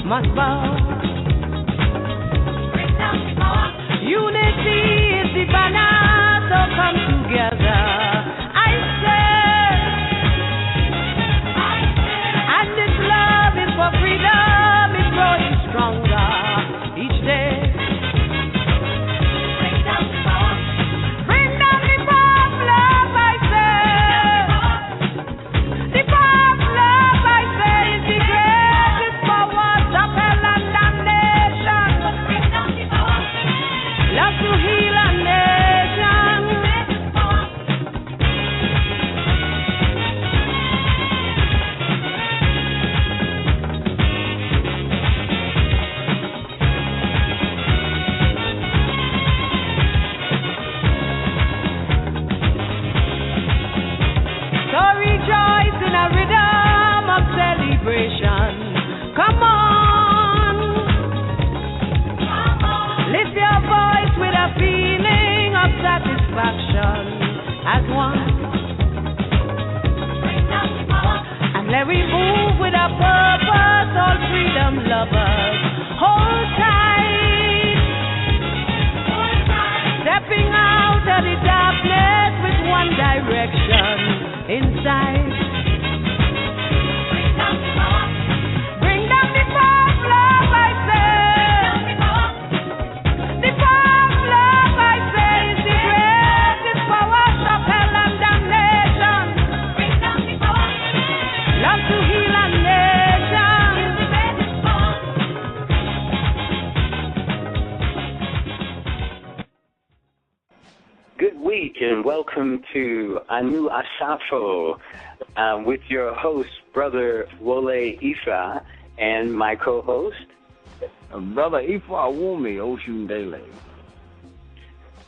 must bow. Unity is the banner, so come together. I say, and this love is for freedom, it's growing stronger each day. Bring down the bomb, love, I say. The bomb, love, I say, is the greatest power to hell and damnation. Bring down the bomb, love to heal a nation. So rejoice in a rhythm of celebration. Come on. Lift your voice with a feeling of satisfaction as one. And let we move with a purpose, all freedom lovers. Hold tight. Stepping out of the darkness with one direction inside. Bring down the bomb, love, I say. The bomb, love, I say, is the greatest power of hell and damnation. Bring down the bomb, love to heal a nation. Good week and welcome to ANU Asafo with your host, Brother Wole Ifa, and my co-host. Brother Ifa Wumi Ocean Daily.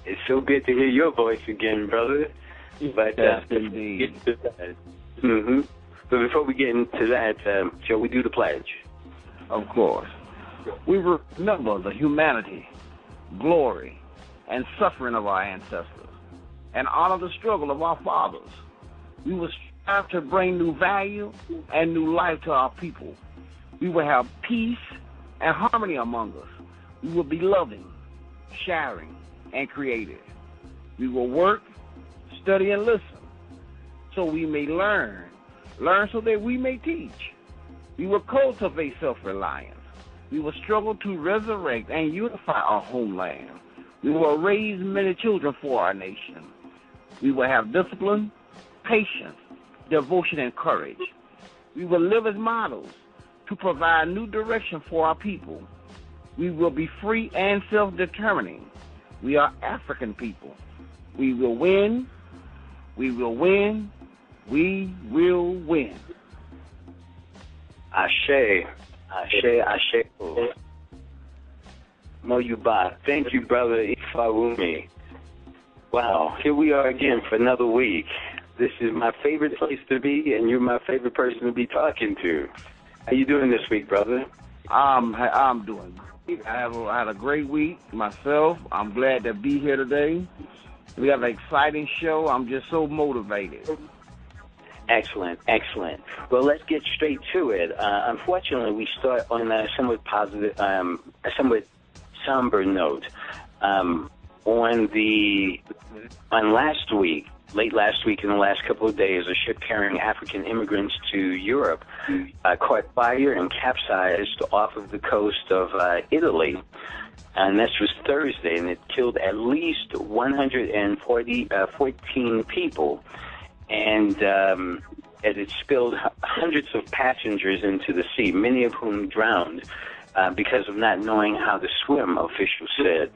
It's so good to hear your voice again, brother. But Yes, indeed. But before we get into that, shall we do the pledge? Of course. We remember the humanity, glory, and suffering of our ancestors, and honor the struggle of our fathers. We will strive to bring new value and new life to our people. We will have peace and harmony among us. We will be loving, sharing, and creative. We will work, study, and listen so we may learn so that we may teach. We will cultivate self-reliance. We will struggle to resurrect and unify our homeland. We will raise many children for our nation. We will have discipline, patience, devotion, and courage. We will live as models to provide new direction for our people. We will be free and self-determining. We are African people. We will win. We will win. We will win. Ashe, Ashe, Ashe. Moyuba. Thank you, Brother Ifawumi. Wow, here we are again for another week. This is my favorite place to be, and you're my favorite person to be talking to. How you doing this week, brother? I'm doing great. I had a great week myself. I'm glad to be here today. We have an exciting show. I'm just so motivated. Excellent, excellent. Well, let's get straight to it. Unfortunately, we start on a somewhat positive, a somewhat somber note. On last week, late last week, in the last couple of days, a ship carrying African immigrants to Europe caught fire and capsized off of the coast of Italy. And this was Thursday, and it killed at least 114 people. And as it spilled hundreds of passengers into the sea, many of whom drowned because of not knowing how to swim, officials said.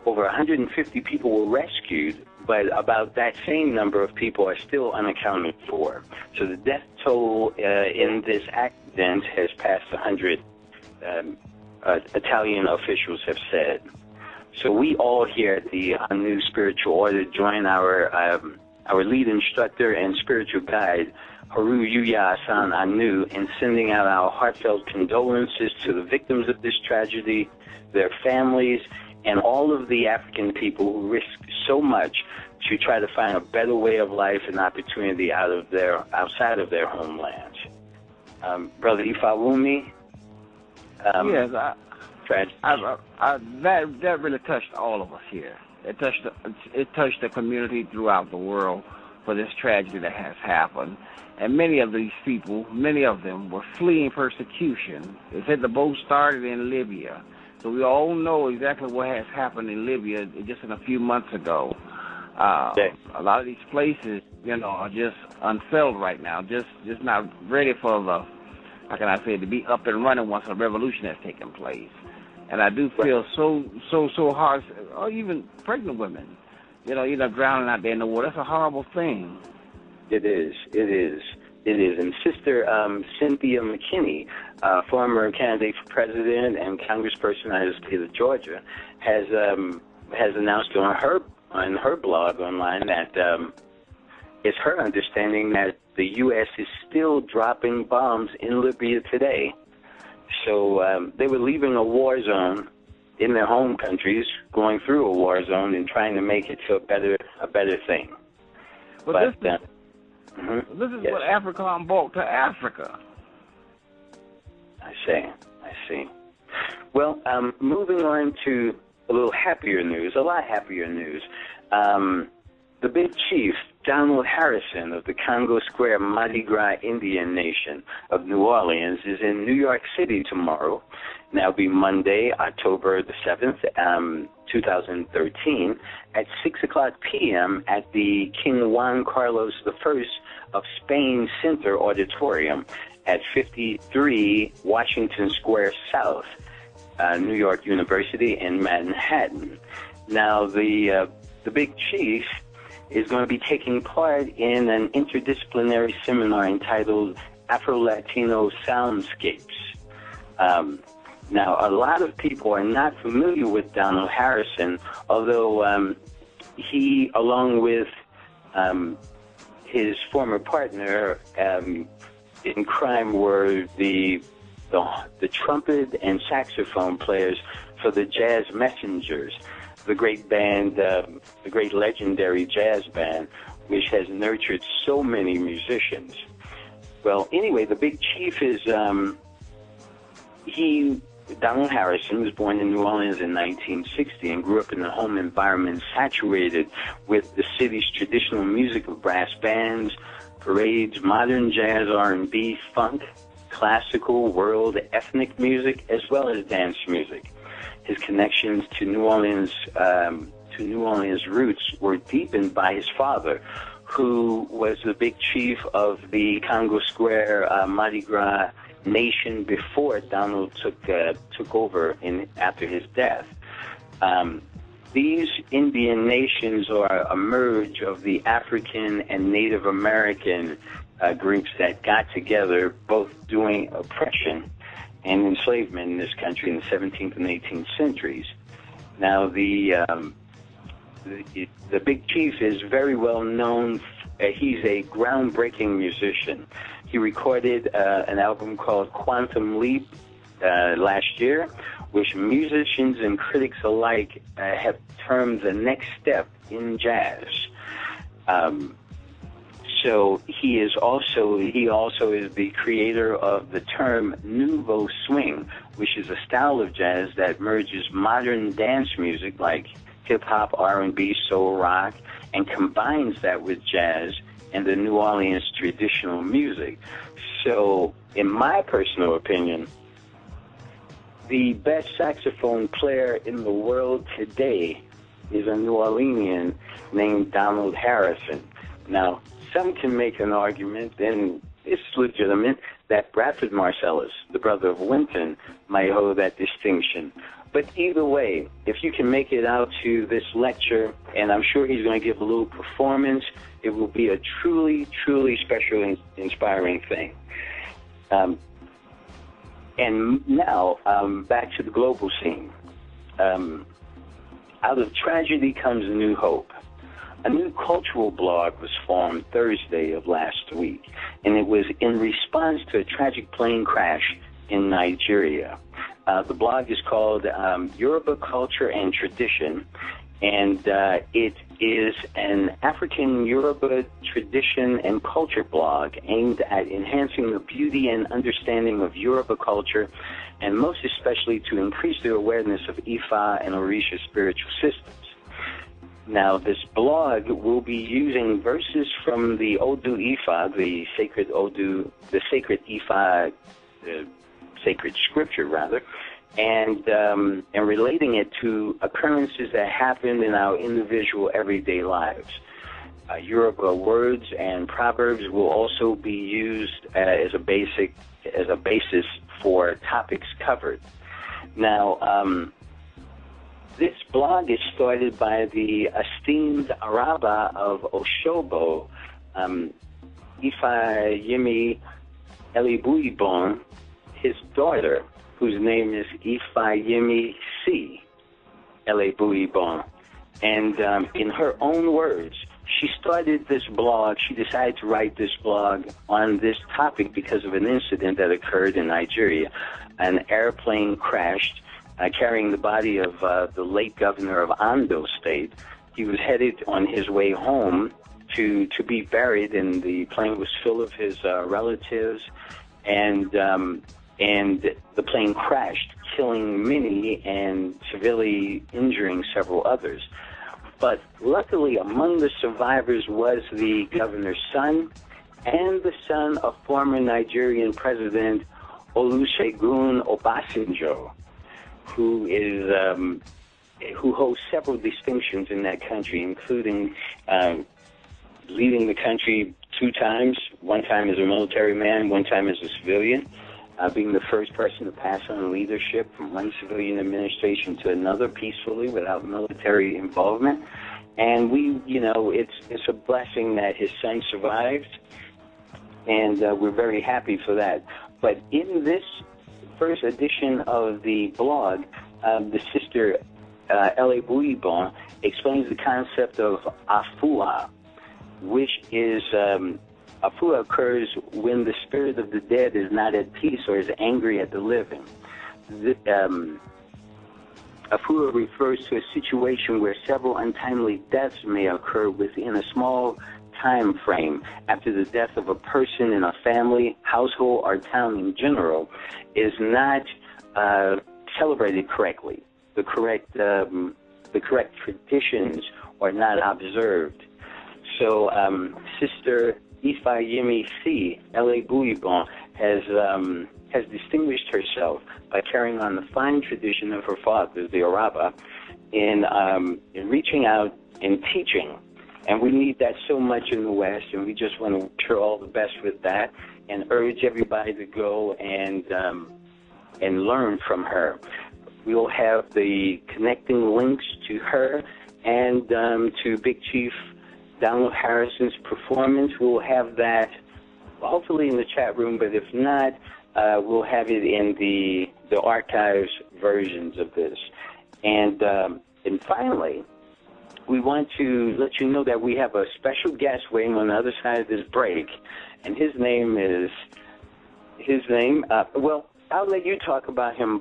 Over 150 people were rescued, but about that same number of people are still unaccounted for. So the death toll in this accident has passed 100, Italian officials have said. So we all here at the ANU Spiritual Order join our lead instructor and spiritual guide, Haru Yuya Asan Anu, in sending out our heartfelt condolences to the victims of this tragedy, their families, and all of the African people who risked so much to try to find a better way of life and opportunity outside of their homelands. Brother Ifawumi? Yes, tragedy. that really touched all of us here. It touched the community throughout the world for this tragedy that has happened. And many of these people, many of them were fleeing persecution. They said the boat started in Libya. So we all know exactly what has happened in Libya just in a few months ago. A lot of these places, are just unsettled right now, just not ready for the, how can I say, to be up and running once a revolution has taken place. And I do feel so hard, or even pregnant women, drowning out there in the water. That's a horrible thing. It is. And Sister Cynthia McKinney, former candidate for president and congressperson out of the state of Georgia, has announced on her blog online that it's her understanding that the U.S. is still dropping bombs in Libya today. So they were leaving a war zone in their home countries, going through a war zone and trying to make it to a better thing. This is what Africa brought to Africa. I see. Well, moving on to a little happier news, a lot happier news. The big chief, Donald Harrison of the Congo Square Mardi Gras Indian Nation of New Orleans, is in New York City tomorrow. Now be Monday, October the 7th, 2013, at 6 o'clock p.m. at the King Juan Carlos I of Spain Center Auditorium at 53 Washington Square South, New York University in Manhattan. Now, the big chief is going to be taking part in an interdisciplinary seminar entitled Afro-Latino Soundscapes. Now, a lot of people are not familiar with Donald Harrison, although he, along with his former partner in crime, were the trumpet and saxophone players for the Jazz Messengers, the great band, the great legendary jazz band, which has nurtured so many musicians. Well, anyway, the big chief is Donald Harrison was born in New Orleans in 1960 and grew up in a home environment saturated with the city's traditional music of brass bands, parades, modern jazz, R&B, funk, classical, world, ethnic music, as well as dance music. His connections to New Orleans roots were deepened by his father, who was the big chief of the Congo Square Mardi Gras Nation before Donald took over after his death. These Indian nations are a merge of the African and Native American groups that got together, both doing oppression and enslavement in this country in the 17th and 18th centuries. Now, the big chief is very well known. He's a groundbreaking musician. He recorded an album called Quantum Leap last year, which musicians and critics alike have termed the next step in jazz. So he also is the creator of the term nouveau swing, which is a style of jazz that merges modern dance music like hip-hop, R&B, soul, rock, and combines that with jazz and the New Orleans traditional music. So, in my personal opinion, the best saxophone player in the world today is a New Orleanian named Donald Harrison. Now, some can make an argument, and it's legitimate, that Bradford Marsalis, the brother of Wynton, might hold that distinction. But either way, if you can make it out to this lecture, and I'm sure he's going to give a little performance, it will be a truly, truly special and inspiring thing. And now, back to the global scene. Out of tragedy comes a new hope. A new cultural blog was formed Thursday of last week, and it was in response to a tragic plane crash in Nigeria. The blog is called Yoruba Culture and Tradition, and it is an African Yoruba tradition and culture blog aimed at enhancing the beauty and understanding of Yoruba culture, and most especially to increase their awareness of Ifa and Orisha spiritual systems. Now, this blog will be using verses from the Odu Ifa, the sacred Ifa, sacred scripture rather, and relating it to occurrences that happen in our individual everyday lives. Yoruba words and proverbs will also be used as a basis for topics covered. Now, this blog is started by the esteemed Araba of Oshobo, Ifayimi Elibuyibon, his daughter, whose name is Ifayimi C. Elibuyibon. And in her own words, she started this blog, she decided to write this blog on this topic because of an incident that occurred in Nigeria. An airplane crashed carrying the body of the late governor of Ondo State. He was headed on his way home to be buried, and the plane was full of his relatives, and the plane crashed, killing many and severely injuring several others. But luckily, among the survivors was the governor's son and the son of former Nigerian President Olusegun Obasanjo, who holds several distinctions in that country, including leading the country 2 times, one time as a military man, one time as a civilian, being the first person to pass on leadership from one civilian administration to another peacefully without military involvement. And it's a blessing that his son survived, and we're very happy for that. But in this first edition of the blog, the sister Elibuyibon explains the concept of Afua, which is Afua occurs when the spirit of the dead is not at peace or is angry at the living. Afua refers to a situation where several untimely deaths may occur within a small time frame after the death of a person in a family, household, or town in general is not celebrated correctly. The correct traditions are not observed. So Sister Ifayimi C. Elibuyibon has distinguished herself by carrying on the fine tradition of her father, the Araba, in reaching out and teaching. And we need that so much in the West, and we just want to wish her all the best with that and urge everybody to go and learn from her. We'll have the connecting links to her and to Big Chief Donald Harrison's performance. We'll have that hopefully in the chat room, but if not, we'll have it in the archives versions of this. And finally, we want to let you know that we have a special guest waiting on the other side of this break, and his name, well, I'll let you talk about him,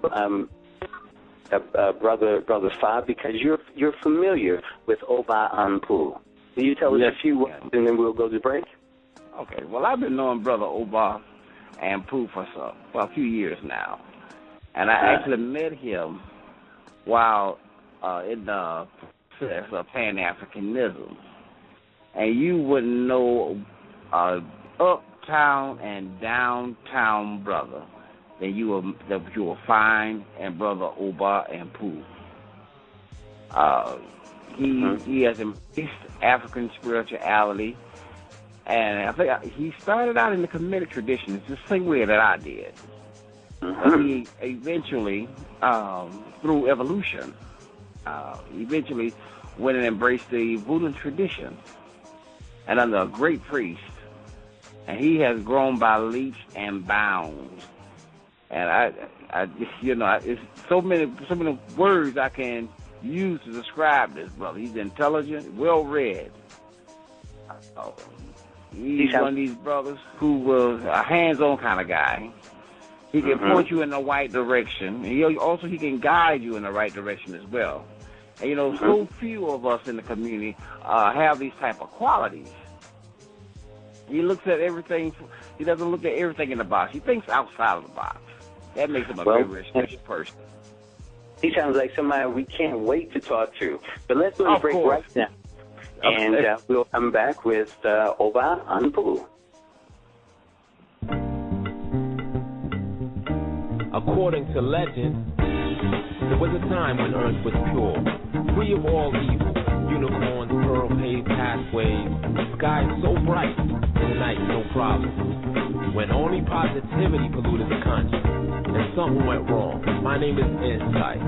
Brother Fab, because you're familiar with Oba Anpu. Will you tell us a few words, and then we'll go to break? Okay. Well, I've been knowing Brother Oba Anpu for a few years now, and I actually met him while in the process of Pan-Africanism. And you wouldn't know uptown and downtown brother that you will find in Brother Oba Anpu. He has embraced African spirituality, and I think he started out in the Kemetic tradition. It's the same way that I did. He eventually, through evolution, eventually went and embraced the Vodun tradition, and under a great priest, and he has grown by leaps and bounds. And I just, it's so many words I can use to describe this brother. He's intelligent, well-read. He's one of these brothers who was a hands-on kind of guy. He can point you in the right direction. He can guide you in the right direction as well. And, so few of us in the community have these type of qualities. He looks at everything. He doesn't look at everything in the box. He thinks outside of the box. That makes him a very, very special person. He sounds like somebody we can't wait to talk to. But let's go to break right now. And we'll come back with Oba Anpu. According to legend, there was a time when Earth was pure, free of all evil. Unicorns, pearl-paved pathways, skies so bright, in the night no problem. When only positivity polluted the conscience, and something went wrong. My name is Insight.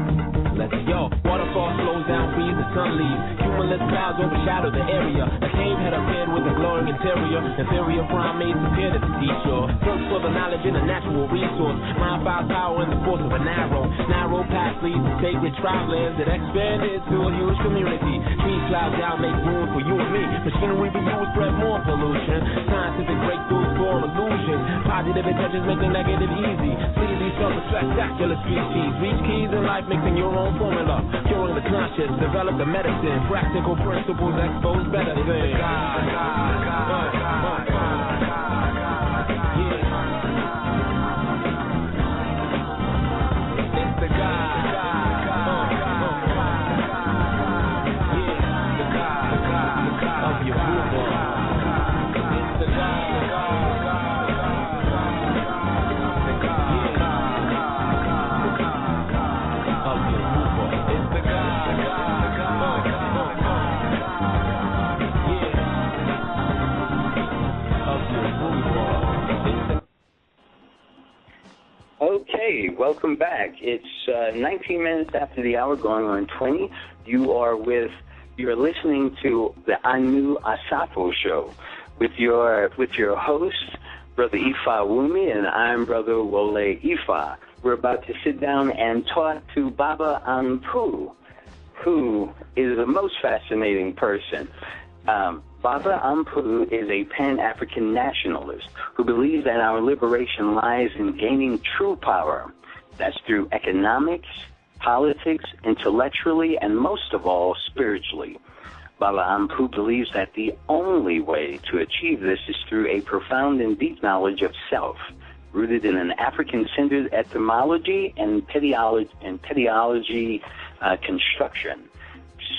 Let's go. Waterfall slows down, breeze, the sun leaves. Cumulus clouds overshadow the area. A cave had appeared with a glowing interior. Inferior primates appeared at the seashore. Search for the knowledge in a natural resource. Mind power in the force of a narrow path leads to sacred travelers that expanded to a huge community. Trees clouds down, make room for you and me. Machinery for you spread more pollution. Scientific breakthroughs form illusions. Positive intentions make the negative easy. Sleazy self a spectacular species. Reach keys in life, mixing your own formula. Curing the conscious, develop the medicine. Practical principles expose better things. It's the God. Of your people. It's the God. Okay, welcome back. It's 19 minutes after the hour, going on 20. You're listening to the ANU Asafo show with your host, Brother Ifa Wumi, and I'm Brother Wole Ifa. We're about to sit down and talk to Oba Anpu, who is the most fascinating person. Oba Anpu is a Pan-African nationalist who believes that our liberation lies in gaining true power. That's through economics, politics, intellectually, and most of all, spiritually. Oba Anpu believes that the only way to achieve this is through a profound and deep knowledge of self, rooted in an African-centered etymology and pediology construction,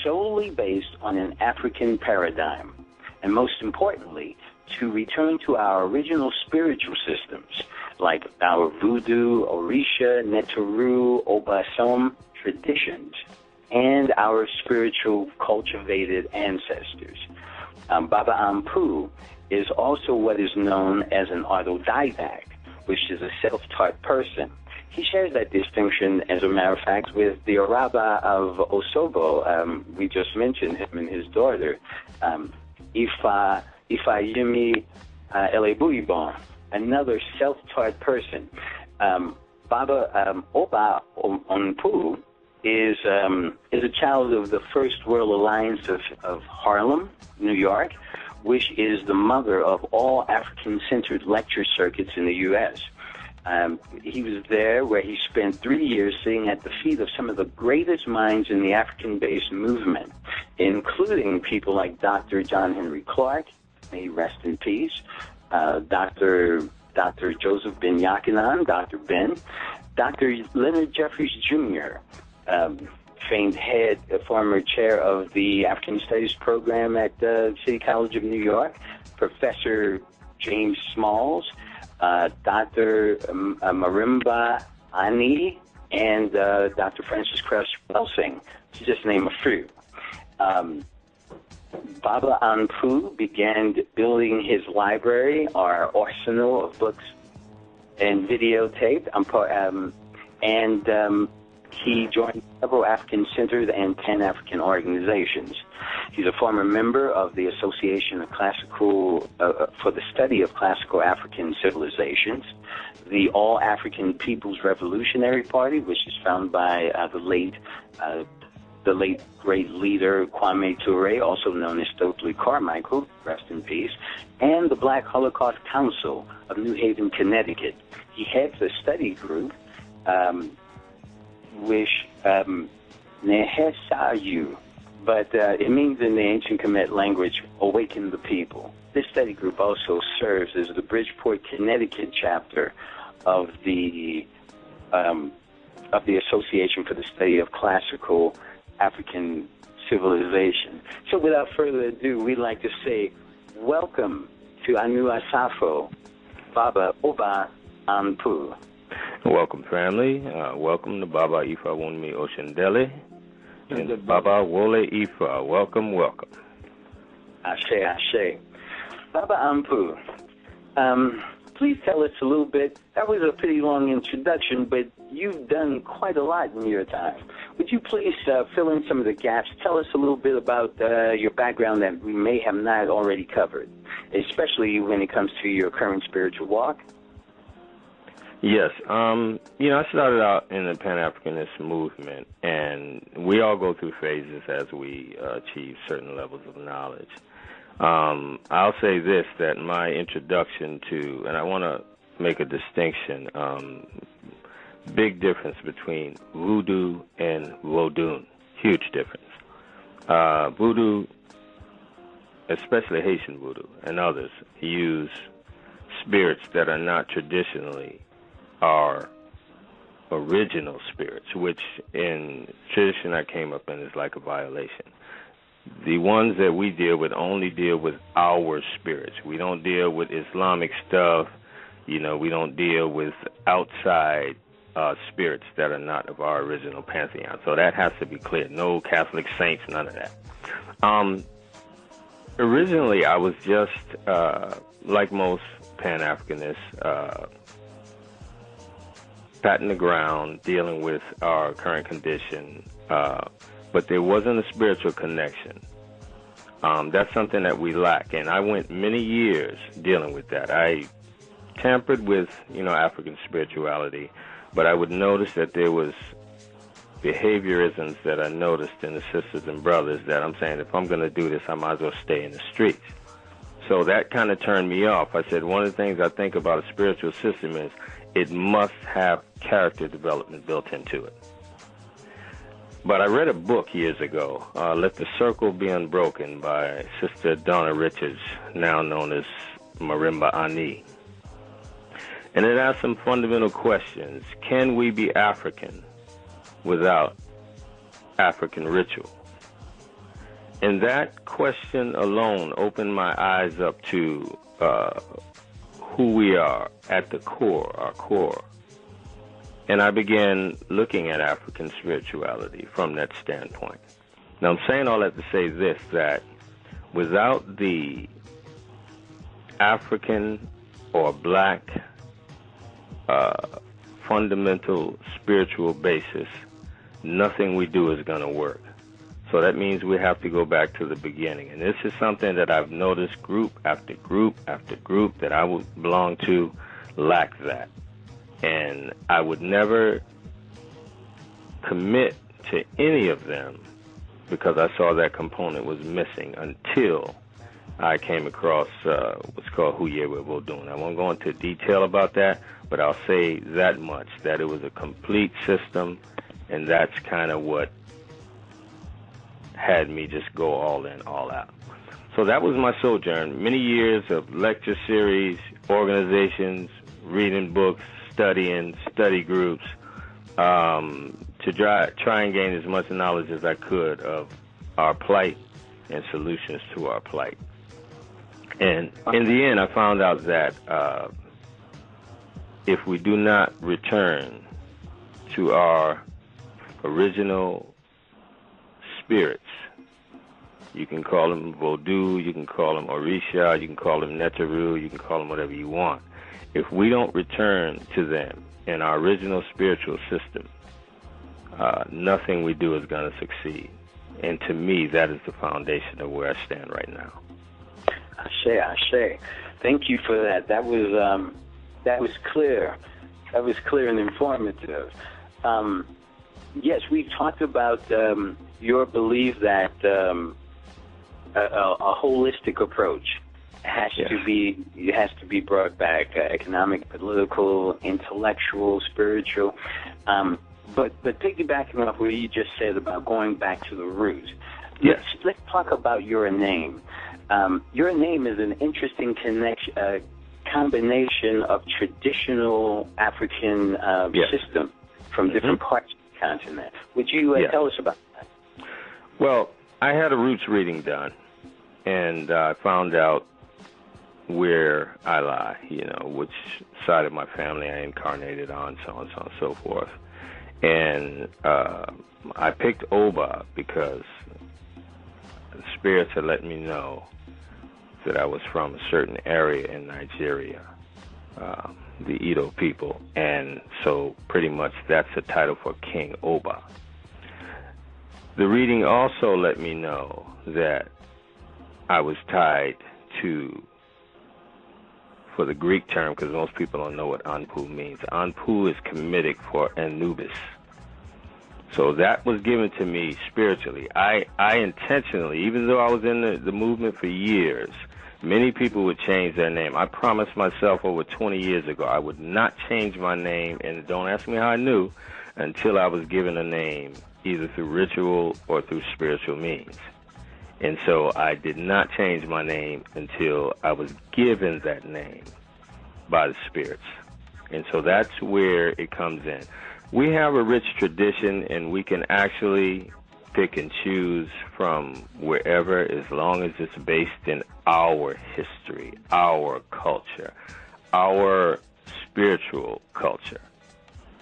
solely based on an African paradigm. And most importantly, to return to our original spiritual systems, like our Voodoo, Orisha, Netaru, Obasom traditions, and our spiritual cultivated ancestors. Oba Anpu is also what is known as an autodidact, which is a self-taught person. He shares that distinction, as a matter of fact, with the Araba of Osobo. We just mentioned him and his daughter, Ifayimi Elebuibon, another self-taught person. Oba Anpu is a child of the First World Alliance of Harlem, New York, which is the mother of all African-centered lecture circuits in the U.S. He was there where he spent 3 years sitting at the feet of some of the greatest minds in the African-based movement, including people like Dr. John Henry Clark, may he rest in peace, Dr. Joseph Ben Yakinan, Dr. Ben, Dr. Leonard Jeffries Jr., famed head, former chair of the African Studies program at City College of New York, Professor James Smalls, Dr. Marimba Ani, and Dr. Francis Krauss Welsing, to just name a few. Oba Anpu began building his library, or arsenal of books and videotape, and he joined several African-centered and Pan-African organizations. He's a former member of the Association of for the Study of Classical African Civilizations, the All-African People's Revolutionary Party, which is founded by the late great leader Kwame Ture, also known as Stokely Carmichael, rest in peace, and the Black Holocaust Council of New Haven, Connecticut. He heads a study group which Nehesayu, but it means in the ancient Kemet language, awaken the people. This study group also serves as the Bridgeport, Connecticut chapter of the Association for the Study of Classical African Civilization. So without further ado, we'd like to say welcome to ANU Asafo, Baba Oba Anpu. Welcome, family. Welcome to Baba Ifa Wunmi Oshendele and Baba Wole Ifa. Welcome, welcome. Ashe, Ashe. Baba Anpu, please tell us a little bit. That was a pretty long introduction, but you've done quite a lot in your time. Would you please fill in some of the gaps? Tell us a little bit about your background that we may have not already covered, especially when it comes to your current spiritual walk. Yes. I started out in the Pan-Africanist movement, and we all go through phases as we achieve certain levels of knowledge. I'll say this, that my introduction to, and I want to make a distinction, big difference between voodoo and Vodun, huge difference. Voodoo, especially Haitian voodoo and others, use spirits that are not traditionally our original spirits, which in tradition I came up in is like a violation. The ones that we deal with only deal with our spirits. We don't deal with Islamic stuff. We don't deal with outside spirits that are not of our original pantheon. So that has to be clear. No Catholic saints, none of that. Originally, I was just, like most Pan-Africanists, patting the ground, dealing with our current condition, but there wasn't a spiritual connection. That's something that we lack, and I went many years dealing with that. I tampered with, African spirituality, but I would notice that there was behaviorisms that I noticed in the sisters and brothers that I'm saying, if I'm going to do this, I might as well stay in the streets. So that kind of turned me off. I said, one of the things I think about a spiritual system is it must have character development built into it. But I read a book years ago, Let the Circle Be Unbroken, by Sister Donna Richards, now known as Marimba Ani. And it asks some fundamental questions. Can we be African without African ritual? And that question alone opened my eyes up to who we are at the core, our core. And I began looking at African spirituality from that standpoint. Now, I'm saying all that to say this, that without the African or black fundamental spiritual basis, nothing we do is going to work. So that means we have to go back to the beginning. And this is something that I've noticed group after group after group that I would belong to lack that. And I would never commit to any of them because I saw that component was missing until I came across what's called Huyewe Vodun. I won't go into detail about that, but I'll say that much, that it was a complete system, and that's kind of what had me just go all in, all out. So that was my sojourn. Many years of lecture series, organizations, reading books, studying, study groups, to try and gain as much knowledge as I could of our plight and solutions to our plight. And in the end, I found out that if we do not return to our original spirits, you can call them Vodou, you can call them Orisha, you can call them Neteru, you can call them whatever you want. If we don't return to them in our original spiritual system, nothing we do is going to succeed. And to me, that is the foundation of where I stand right now. Ashe, Ashe. Thank you for that. That was clear. That was clear and informative. Yes, we talked about your belief that a holistic approach has to be brought back, economic, political, intellectual, spiritual. But piggybacking off what you just said about going back to the roots, yes. let's talk about your name. Your name is an interesting combination of traditional African system from different parts of the continent. Would you tell us about that? Well, I had a roots reading done, and I found out where I lie, which side of my family I incarnated on, so on and so forth. And I picked Oba because the spirits had let me know that I was from a certain area in Nigeria, the Edo people, and so pretty much that's the title for King Oba. The reading also let me know that I was tied to, for the Greek term, because most people don't know what Anpu means. Anpu is Kemetic for Anubis. So that was given to me spiritually. I intentionally, even though I was in the movement for years, many people would change their name. I promised myself over 20 years ago I would not change my name, and don't ask me how I knew, until I was given a name, either through ritual or through spiritual means. And so I did not change my name until I was given that name by the spirits. And so that's where it comes in. We have a rich tradition, and we can actually pick and choose from wherever, as long as it's based in our history, our culture, our spiritual culture.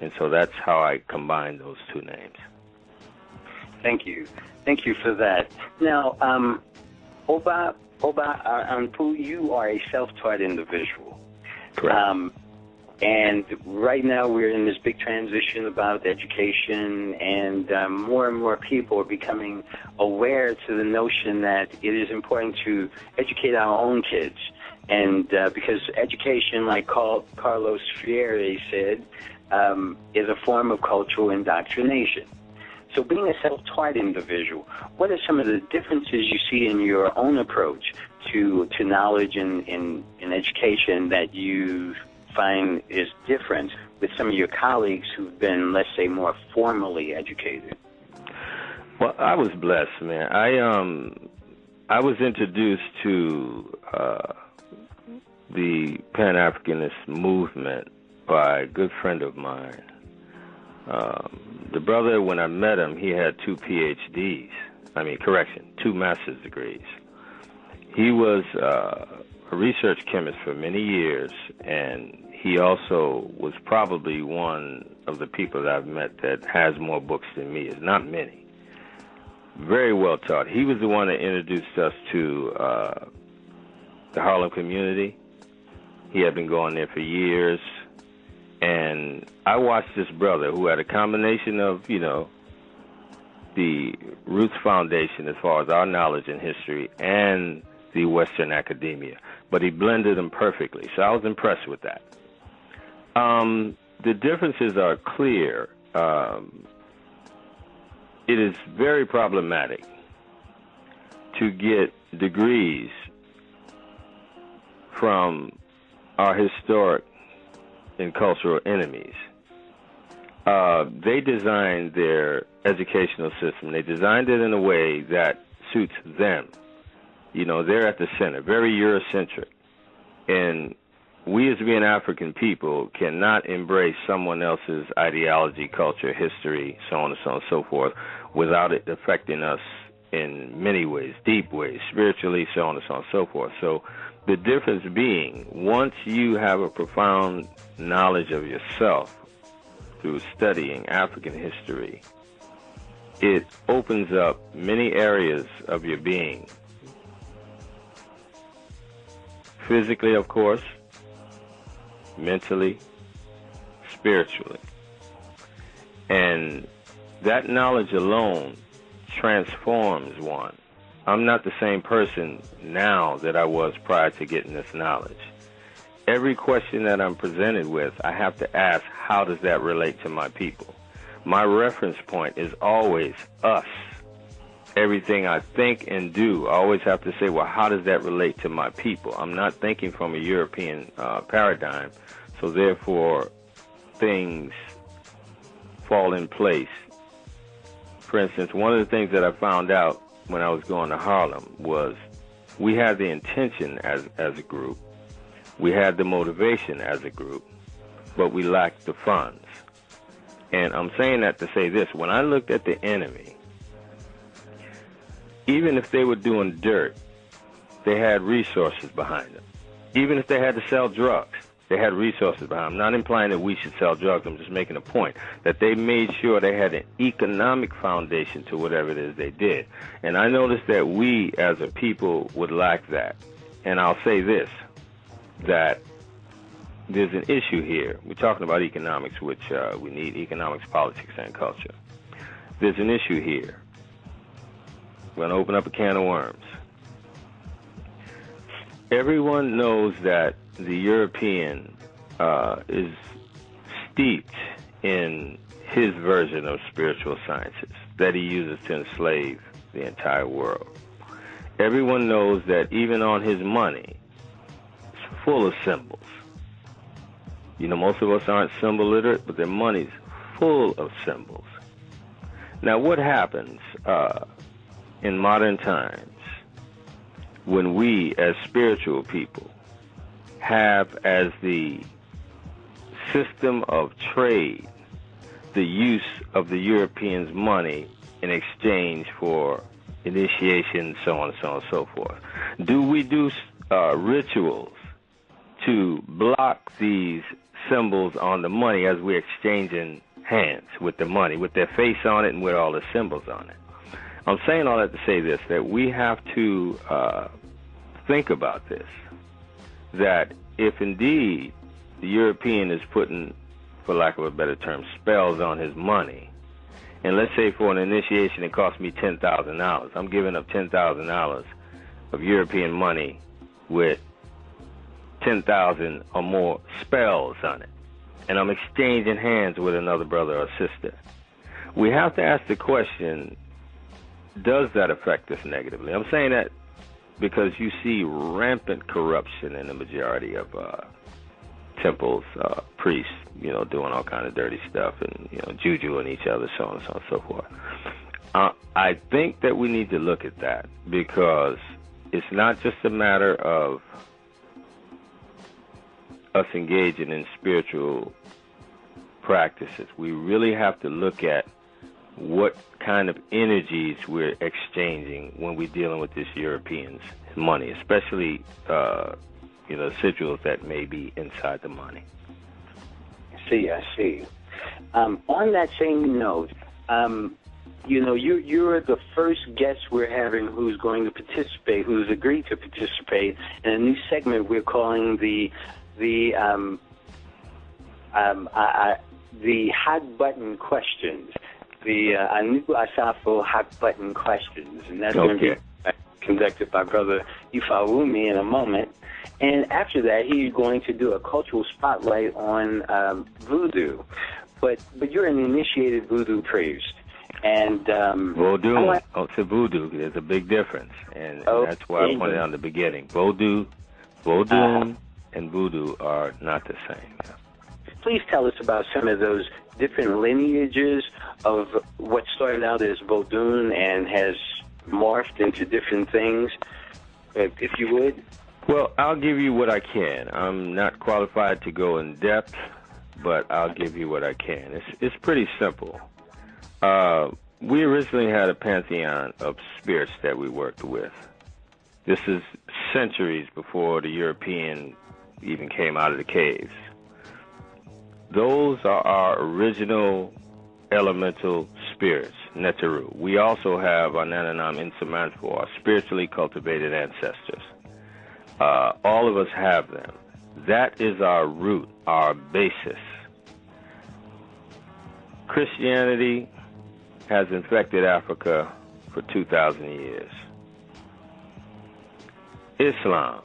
And so that's how I combine those two names. Thank you. Thank you for that. Now, Oba Anpu, you are a self-taught individual. Correct. And right now we're in this big transition about education, and more and more people are becoming aware to the notion that it is important to educate our own kids. And because education, like Carlos Freire said, is a form of cultural indoctrination. So being a self-taught individual, what are some of the differences you see in your own approach to knowledge in education that you find is different with some of your colleagues who've been, let's say, more formally educated? Well, I was blessed, man. I was introduced to the Pan-Africanist movement by a good friend of mine. The brother, when I met him, he had 2 PhDs. 2 master's degrees. He was a research chemist for many years, and he also was probably one of the people that I've met that has more books than me. It's not many. Very well taught. He was the one that introduced us to the Harlem community. He had been going there for years. And I watched this brother who had a combination of, the Roots Foundation as far as our knowledge and history and the Western academia. But he blended them perfectly. So I was impressed with that. The differences are clear. It is very problematic to get degrees from our historic and cultural enemies. They designed their educational system. They designed it in a way that suits them. They're at the center, very Eurocentric. And we as being African people cannot embrace someone else's ideology, culture, history, so on and so on and so forth, without it affecting us in many ways, deep ways, spiritually, so on and so on and so forth. So the difference being, once you have a profound knowledge of yourself through studying African history, it opens up many areas of your being. Physically, of course, mentally, spiritually. And that knowledge alone transforms one. I'm not the same person now that I was prior to getting this knowledge. Every question that I'm presented with, I have to ask, how does that relate to my people? My reference point is always us. Everything I think and do, I always have to say, well, how does that relate to my people? I'm not thinking from a European paradigm, so therefore things fall in place. For instance, one of the things that I found out when I was going to Harlem was we had the intention as a group, we had the motivation as a group, but we lacked the funds. And I'm saying that to say this: when I looked at the enemy, even if they were doing dirt, they had resources behind them. Even if they had to sell drugs, they had resources behind them. I'm not implying that we should sell drugs. I'm just making a point that they made sure they had an economic foundation to whatever it is they did. And I noticed that we as a people would lack that. And I'll say this, that there's an issue here. We're talking about economics, which we need economics, politics, and culture. There's an issue here. We're going to open up a can of worms. Everyone knows that the European is steeped in his version of spiritual sciences that he uses to enslave the entire world. Everyone knows that even on his money, it's full of symbols. You know, most of us aren't symbol literate, but their money's full of symbols. Now, what happens in modern times when we, as spiritual people, have as the system of trade the use of the Europeans' money in exchange for initiation, so on and so on and so forth? Do we do rituals to block these symbols on the money as we're exchanging hands with the money, with their face on it and with all the symbols on it? I'm saying all that to say this, that we have to think about this, that if indeed the European is putting, for lack of a better term, spells on his money, and let's say for an initiation it cost me $10,000, I'm giving up $10,000 of European money with 10,000 or more spells on it, and I'm exchanging hands with another brother or sister. We have to ask the question, does that affect us negatively? I'm saying that because you see rampant corruption in the majority of temples, priests, you know, doing all kind of dirty stuff and, you know, jujuing each other, so on and so on and so forth. I think that we need to look at that, because it's not just a matter of us engaging in spiritual practices. We really have to look at what kind of energies we're exchanging when we're dealing with this Europeans' money, especially, you know, residuals that may be inside the money. I see. On that same note, you know, you're the first guest we're having who's going to participate, who's agreed to participate in a new segment we're calling the hot button questions. The ANU Asafo hot button questions, and that's going to be conducted by Brother Ifawumi in a moment. And after that, he's going to do a cultural spotlight on voodoo. But you're an initiated voodoo priest, and Vodun. To voodoo, there's a big difference, and that's why I pointed out in the beginning. Vodun, and voodoo are not the same. Please tell us about some of those different lineages of what started out as Vodun and has morphed into different things, if you would. Well, I'll give you what I can. I'm not qualified to go in depth, but I'll give you what I can. It's pretty simple. We originally had a pantheon of spirits that we worked with. This is centuries before the European even came out of the caves. Those are our original elemental spirits, Neteru. We also have our Nananam Insamanfo, our spiritually cultivated ancestors. All of us have them. That is our root, our basis. Christianity has infected Africa for 2,000 years. Islam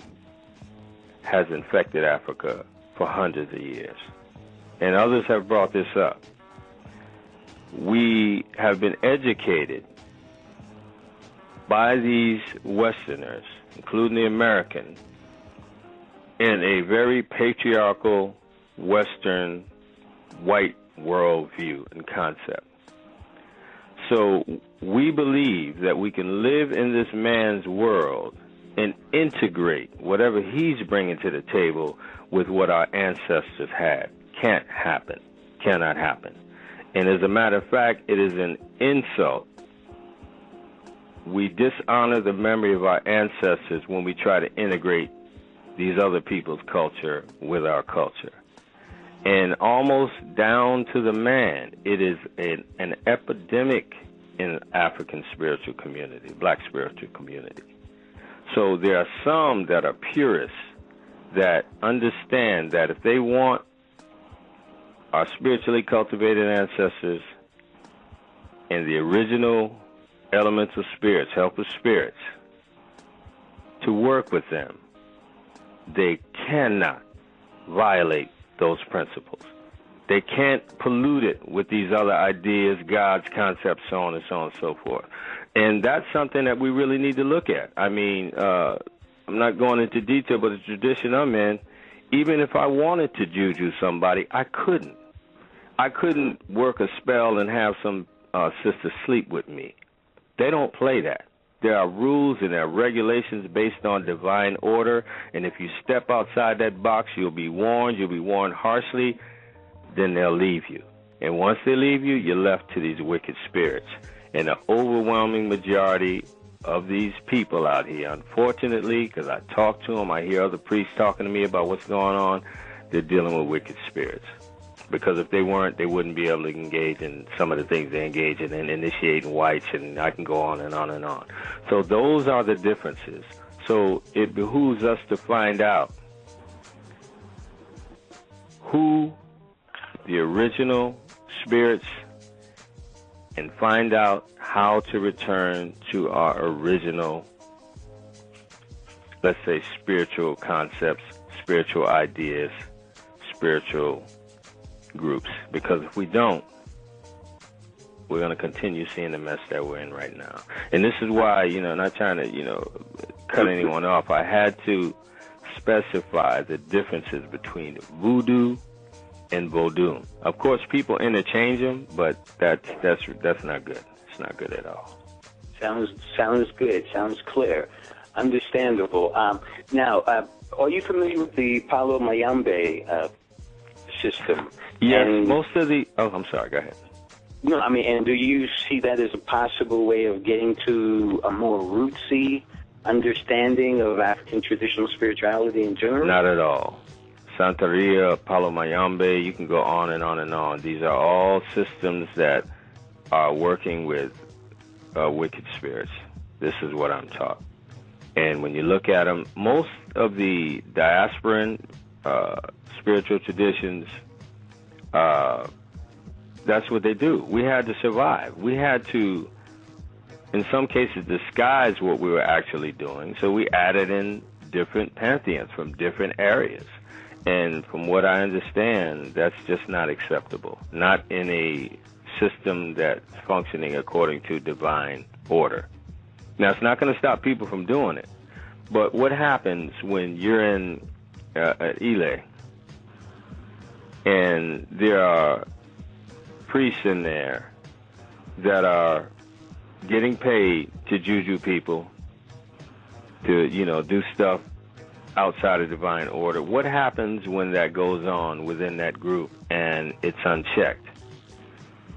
has infected Africa for hundreds of years. And others have brought this up. We have been educated by these Westerners, including the in a very patriarchal Western white worldview and concept. So we believe that we can live in this man's world and integrate whatever he's bringing to the table with what our ancestors had. Can't happen. Cannot happen. And as a matter of fact, it is an insult. We dishonor the memory of our ancestors when we try to integrate these other people's culture with our culture. And almost down to the man, it is an epidemic in African spiritual community, black spiritual community. So there are some that are purists that understand that if they want our spiritually cultivated ancestors and the original elemental spirits, helper spirits, to work with them, they cannot violate those principles. They can't pollute it with these other ideas, gods, concepts, so on and so on and so forth. And that's something that we really need to look at. I mean, I'm not going into detail, but the tradition I'm in, even if I wanted to juju somebody, I couldn't. I couldn't work a spell and have some sister sleep with me. They don't play that. There are rules and there are regulations based on divine order, and if you step outside that box, you'll be warned harshly, then they'll leave you. And once they leave you, you're left to these wicked spirits. And the overwhelming majority of these people out here, unfortunately, because I talk to them, I hear other priests talking to me about what's going on, they're dealing with wicked spirits. Because if they weren't, they wouldn't be able to engage in some of the things they engage in initiating whites, and I can go on and on and on. So those are the differences. So it behooves us to find out who the original spirits and find out how to return to our original, let's say, spiritual concepts, spiritual ideas, spiritual groups. Because if we don't, we're going to continue seeing the mess that we're in right now. And this is why, not trying to, cut anyone off, I had to specify the differences between voodoo and Vodun. Of course, people interchange them, but that's not good. It's not good at all. Sounds good. Sounds clear. Understandable. Now, are you familiar with the Palo Mayombe system? Yes, most of the... Oh, I'm sorry. Go ahead. No, I mean, and do you see that as a possible way of getting to a more rootsy understanding of African traditional spirituality in general? Not at all. Santeria, Palo Mayombe, you can go on and on and on. These are all systems that are working with wicked spirits. This is what I'm taught. And when you look at them, most of the diasporan spiritual traditions, that's what they do. We had to survive. We had to, in some cases, disguise what we were actually doing. So we added in different pantheons from different areas. And from what I understand, that's just not acceptable. Not in a system that's functioning according to divine order. Now, it's not going to stop people from doing it. But what happens when you're in Ile and there are priests in there that are getting paid to juju people to, do stuff outside of divine order? What happens when that goes on within that group and it's unchecked?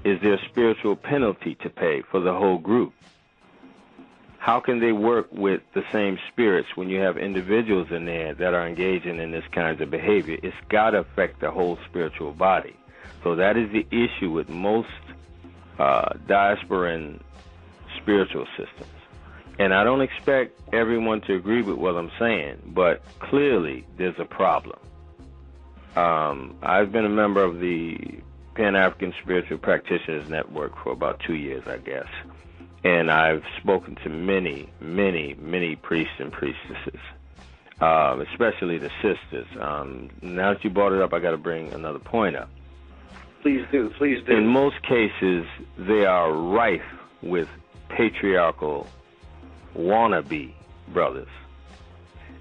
Is there a spiritual penalty to pay for the whole group? How can they work with the same spirits when you have individuals in there that are engaging in this kind of behavior? It's got to affect the whole spiritual body. So that is the issue with most diasporan spiritual systems. And I don't expect everyone to agree with what I'm saying, but clearly there's a problem. I've been a member of the Pan-African Spiritual Practitioners Network for about 2 years, I guess. And I've spoken to many, many, many priests and priestesses, especially the sisters. Now that you brought it up, I got to bring another point up. Please do. In most cases, they are rife with patriarchal wannabe brothers.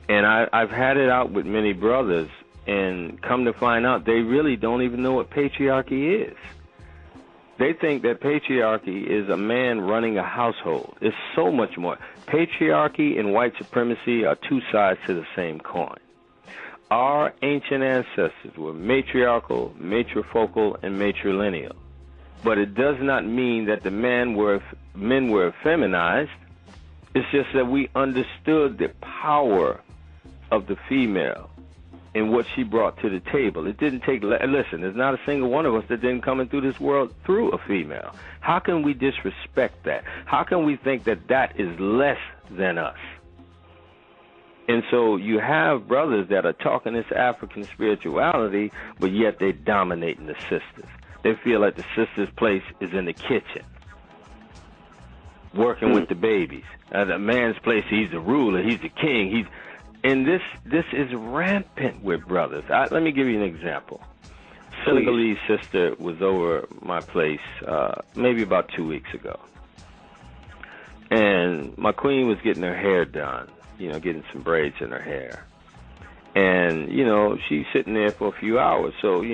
And I've had it out with many brothers and come to find out they really don't even know what patriarchy is. They think that patriarchy is a man running a household. It's so much more. Patriarchy and white supremacy are two sides to the same coin. Our ancient ancestors were matriarchal, matrifocal, and matrilineal. But it does not mean that the men were effeminized. It's just that we understood the power of the female and what she brought to the table. It didn't take, listen, there's not a single one of us that didn't come into this world through a female. How can we disrespect that? How can we think that that is less than us? And so you have brothers that are talking this African spirituality, but yet they're dominating the sisters. They feel like the sister's place is in the kitchen, working with the babies. The man's place, he's the ruler, he's the king. And this is rampant with brothers. Let me give you an example. Senegalese sister was over my place maybe about 2 weeks ago. And my queen was getting her hair done, getting some braids in her hair. And, she's sitting there for a few hours. So,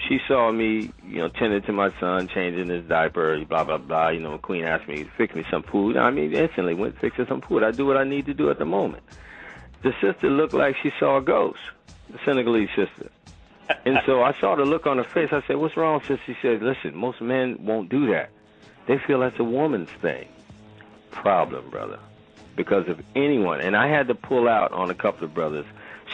she saw me, tending to my son, changing his diaper, blah, blah, blah. Queen asked me to fix me some food. I mean, instantly went fix her some food. I do what I need to do at the moment. The sister looked like she saw a ghost, the Senegalese sister. And so I saw the look on her face. I said, "What's wrong, sister?" She said, "Listen, most men won't do that. They feel that's a woman's thing." Problem, brother. Because if anyone, and I had to pull out on a couple of brothers,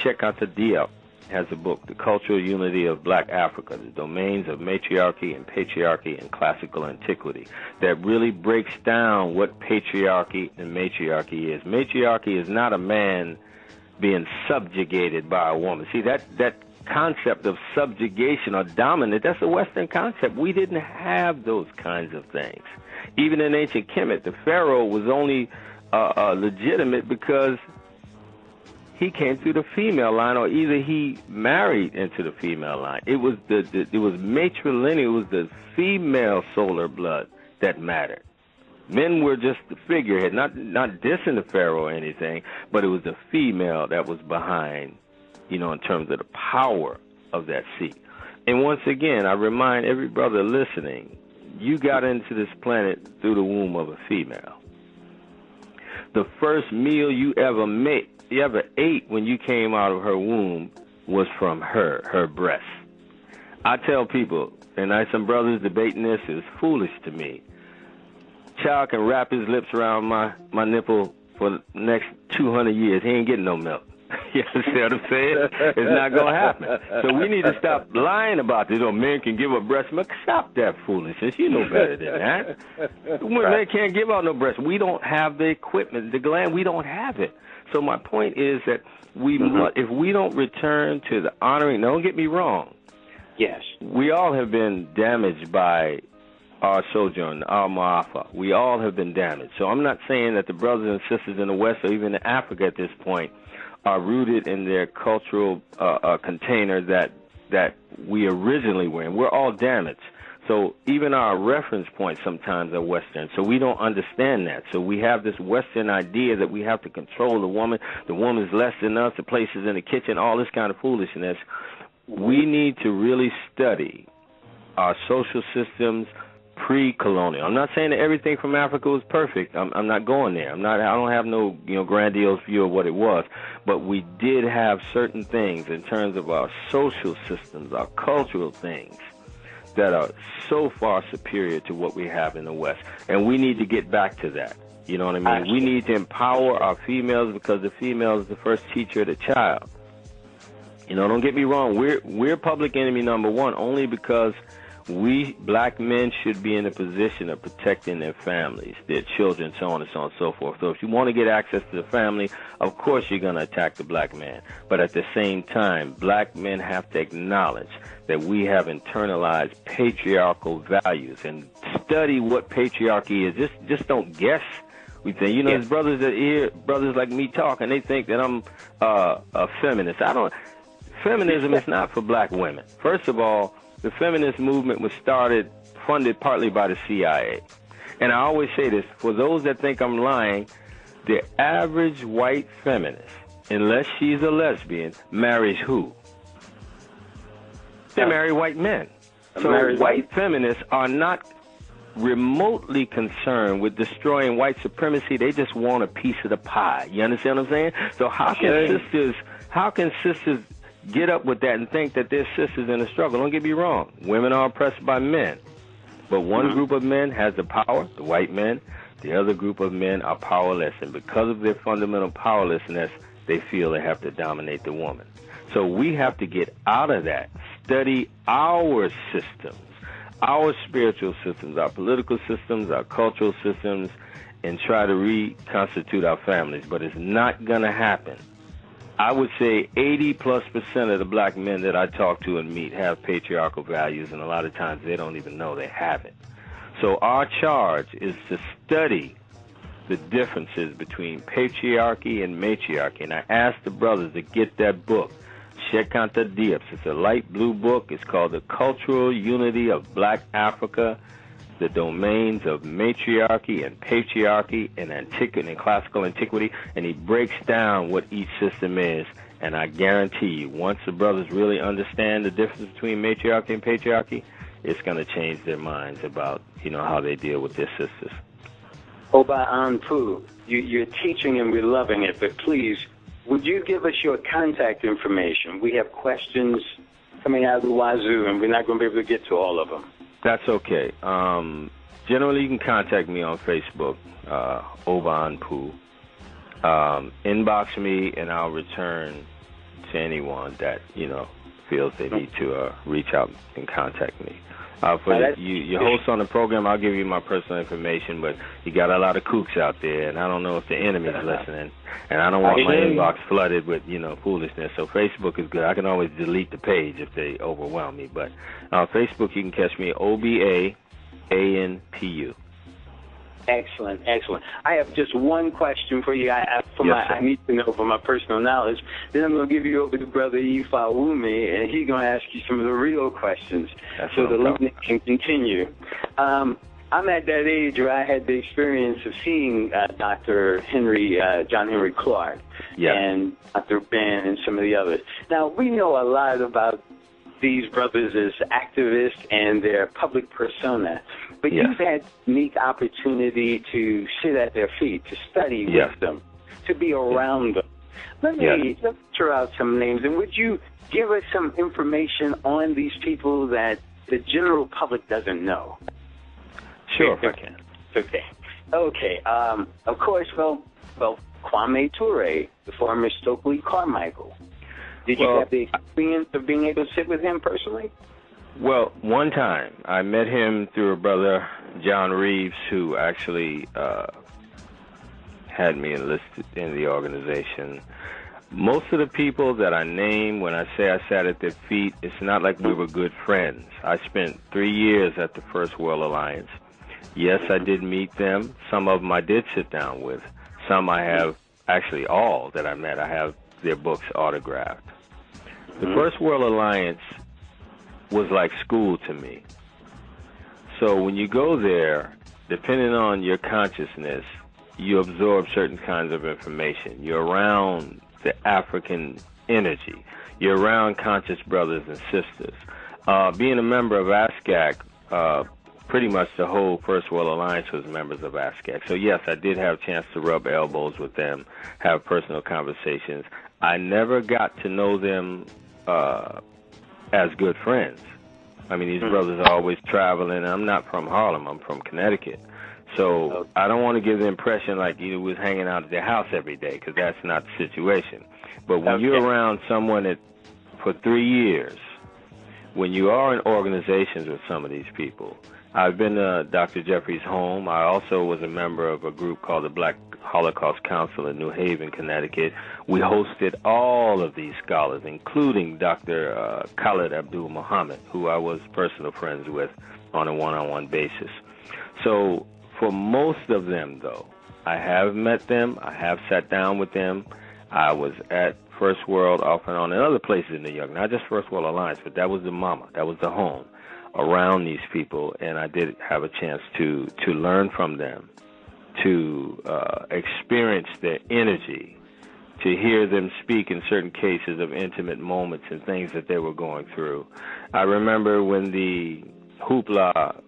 check out the Diop has a book, The Cultural Unity of Black Africa, The Domains of Matriarchy and Patriarchy in Classical Antiquity, that really breaks down what patriarchy and matriarchy is. Matriarchy is not a man being subjugated by a woman. See, that concept of subjugation or dominant, that's a Western concept. We didn't have those kinds of things. Even in ancient Kemet, the pharaoh was only legitimate because he came through the female line, or either he married into the female line. It was matrilineal. It was the female solar blood that mattered. Men were just the figurehead, not dissing the pharaoh or anything, but it was the female that was behind, in terms of the power of that seat. And once again, I remind every brother listening, you got into this planet through the womb of a female. The first meal you ever ate when you came out of her womb was from her breast. I tell people, and some brothers debating this, is foolish to me. Child can wrap his lips around my nipple for the next 200 years. He ain't getting no milk. You understand what I'm saying? It's not going to happen. So we need to stop lying about this. Men can give up breast milk. Stop that foolishness. You know better than that. Men can't give out no breast. We don't have the equipment, the gland. We don't have it. So my point is that if we don't return to the honoring, don't get me wrong. Yes. We all have been damaged by our sojourn, our Ma'afa. We all have been damaged. So I'm not saying that the brothers and sisters in the West or even in Africa at this point are rooted in their cultural container that we originally were in. We're all damaged. So even our reference points sometimes are Western. So we don't understand that. So we have this Western idea that we have to control the woman. The woman's less than us. The place is in the kitchen, all this kind of foolishness. We need to really study our social systems pre-colonial. I'm not saying that everything from Africa was perfect. I'm not going there. I don't have no grandiose view of what it was. But we did have certain things in terms of our social systems, our cultural things, that are so far superior to what we have in the West. And we need to get back to that. You know what I mean? Absolutely. We need to empower our females, because the female is the first teacher of the child. Don't get me wrong. We're public enemy number one only because we black men should be in a position of protecting their families, their children, so on and so on and so forth. So if you want to get access to the family, of course you're going to attack the black man. But at the same time, black men have to acknowledge that we have internalized patriarchal values and study what patriarchy is. Just don't guess. We think, there's brothers that hear brothers like me talk, and they think that I'm a feminist. Feminism is not for black women. First of all, the feminist movement was funded partly by the CIA. And I always say this, for those that think I'm lying, the average white feminist, unless she's a lesbian, marries who? They marry white men. So white feminists are not remotely concerned with destroying white supremacy. They just want a piece of the pie. You understand what I'm saying? So how can sisters get up with that and think that they're sisters in a struggle? Don't get me wrong. Women are oppressed by men. But one group of men has the power, the white men. The other group of men are powerless. And because of their fundamental powerlessness, they feel they have to dominate the woman. So we have to get out of that, study our systems, our spiritual systems, our political systems, our cultural systems, and try to reconstitute our families. But it's not going to happen. I would say 80+% of the black men that I talk to and meet have patriarchal values, and a lot of times they don't even know they have it. So our charge is to study the differences between patriarchy and matriarchy. And I asked the brothers to get that book, Shekanta Dips. It's a light blue book. It's called The Cultural Unity of Black Africa, the Domains of Matriarchy and Patriarchy in Antiquity and Classical Antiquity. And he breaks down what each system is. And I guarantee you, once the brothers really understand the difference between matriarchy and patriarchy, it's going to change their minds about, how they deal with their sisters. Oba Anpu, you're teaching and we're loving it, but please, would you give us your contact information? We have questions coming out of the wazoo, and we're not going to be able to get to all of them. That's okay. Generally, you can contact me on Facebook, Oba Anpu. Inbox me, and I'll return to anyone that, feels they need to reach out and contact me. For your host on the program, I'll give you my personal information, but you got a lot of kooks out there, and I don't know if the enemy's listening, and I don't want my inbox flooded with, foolishness. So Facebook is good. I can always delete the page if they overwhelm me, but Facebook, you can catch me, Oba Anpu. Excellent, excellent. I have just one question for you. I need to know for my personal knowledge. Then I'm going to give you over to Brother Ifawumi, and he's going to ask you some of the real questions so the learning can continue. I'm at that age where I had the experience of seeing Dr. John Henry Clark and Dr. Ben and some of the others. Now, we know a lot about these brothers as activists and their public persona. But you've had unique opportunity to sit at their feet, to study with them, to be around them. Let's throw out some names. And would you give us some information on these people that the general public doesn't know? Sure, if I can. Okay. Of course, well, Kwame Ture, the former Stokely Carmichael. Did you have the experience of being able to sit with him personally? Well, one time I met him through a brother, John Reeves, who actually had me enlisted in the organization. Most of the people that I name when I say I sat at their feet, it's not like we were good friends. I spent 3 years at the First World Alliance. Yes, I did meet them. Some of them I did sit down with. Some I have, actually all that I met, I have their books autographed. The First World Alliance was like school to me. So when you go there, depending on your consciousness, you absorb certain kinds of information. You're around the African energy. You're around conscious brothers and sisters. Being a member of ASCAC, pretty much the whole First World Alliance was members of ASCAC. So yes, I did have a chance to rub elbows with them, have personal conversations. I never got to know them as good friends. I mean, these brothers are always traveling. I'm not from Harlem. I'm from Connecticut. So I don't want to give the impression like you was hanging out at their house every day, because that's not the situation. But when you're around someone for 3 years, when you are in organizations with some of these people, I've been to Dr. Jeffrey's home. I also was a member of a group called the Black Holocaust Council in New Haven, Connecticut. We hosted all of these scholars, including Dr. Khalid Abdul Muhammad, who I was personal friends with on a one-on-one basis. So for most of them, though, I have met them. I have sat down with them. I was at First World off and on in other places in New York, not just First World Alliance, but that was the mama, that was the home around these people, and I did have a chance to learn from them, to experience their energy, to hear them speak in certain cases of intimate moments and things that they were going through. I remember when the hoopla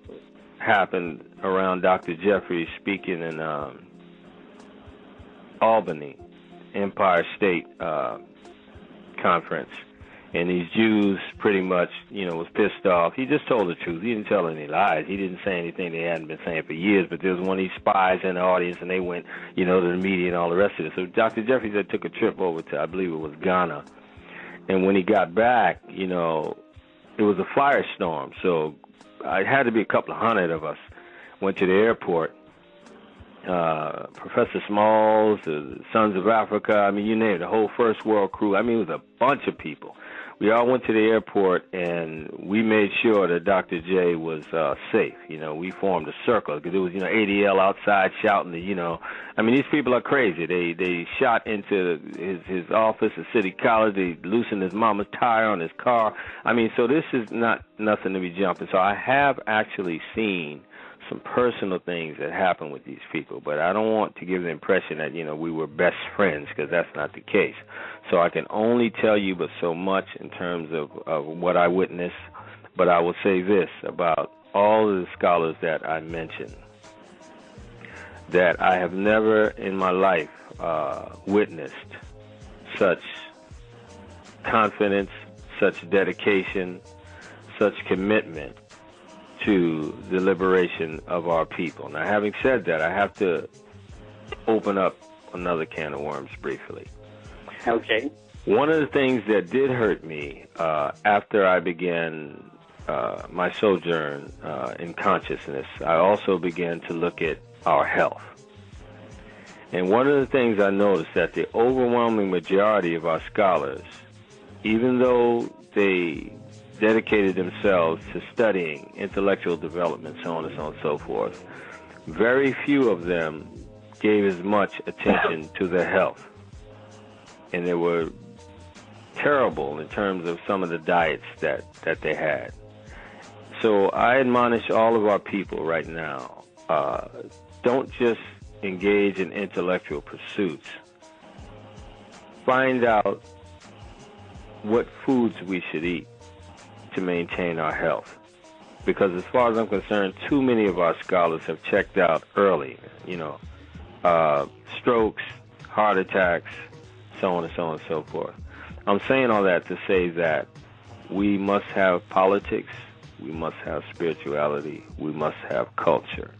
happened around Dr. Jeffries speaking in Albany, Empire State Conference. And these Jews pretty much, was pissed off. He just told the truth. He didn't tell any lies. He didn't say anything they hadn't been saying for years, but there was one of these spies in the audience, and they went, to the media and all the rest of it. So Dr. Jeffries had took a trip over to, I believe it was Ghana. And when he got back, it was a firestorm. So it had to be a couple of hundred of us went to the airport. Professor Smalls, the Sons of Africa, you name it, the whole First World crew. It was a bunch of people. We all went to the airport, and we made sure that Dr. J was safe. We formed a circle because there was, ADL outside shouting. These people are crazy. They shot into his office at City College. They loosened his mama's tire on his car. So this is not nothing to be jumping. So I have actually seen some personal things that happen with these people, but I don't want to give the impression that, we were best friends, because that's not the case. So I can only tell you but so much in terms of what I witnessed, but I will say this about all of the scholars that I mentioned, that I have never in my life witnessed such confidence, such dedication, such commitment to the liberation of our people. Now, having said that, I have to open up another can of worms briefly. Okay. One of the things that did hurt me after I began my sojourn in consciousness, I also began to look at our health. And one of the things I noticed that the overwhelming majority of our scholars, even though they dedicated themselves to studying intellectual development, so on and so on and so forth, very few of them gave as much attention to their health. And they were terrible in terms of some of the diets that they had. So I admonish all of our people right now, don't just engage in intellectual pursuits. Find out what foods we should eat to maintain our health. Because as far as I'm concerned, too many of our scholars have checked out early, strokes, heart attacks, so on and so on and so forth. I'm saying all that to say that we must have politics, we must have spirituality, we must have culture.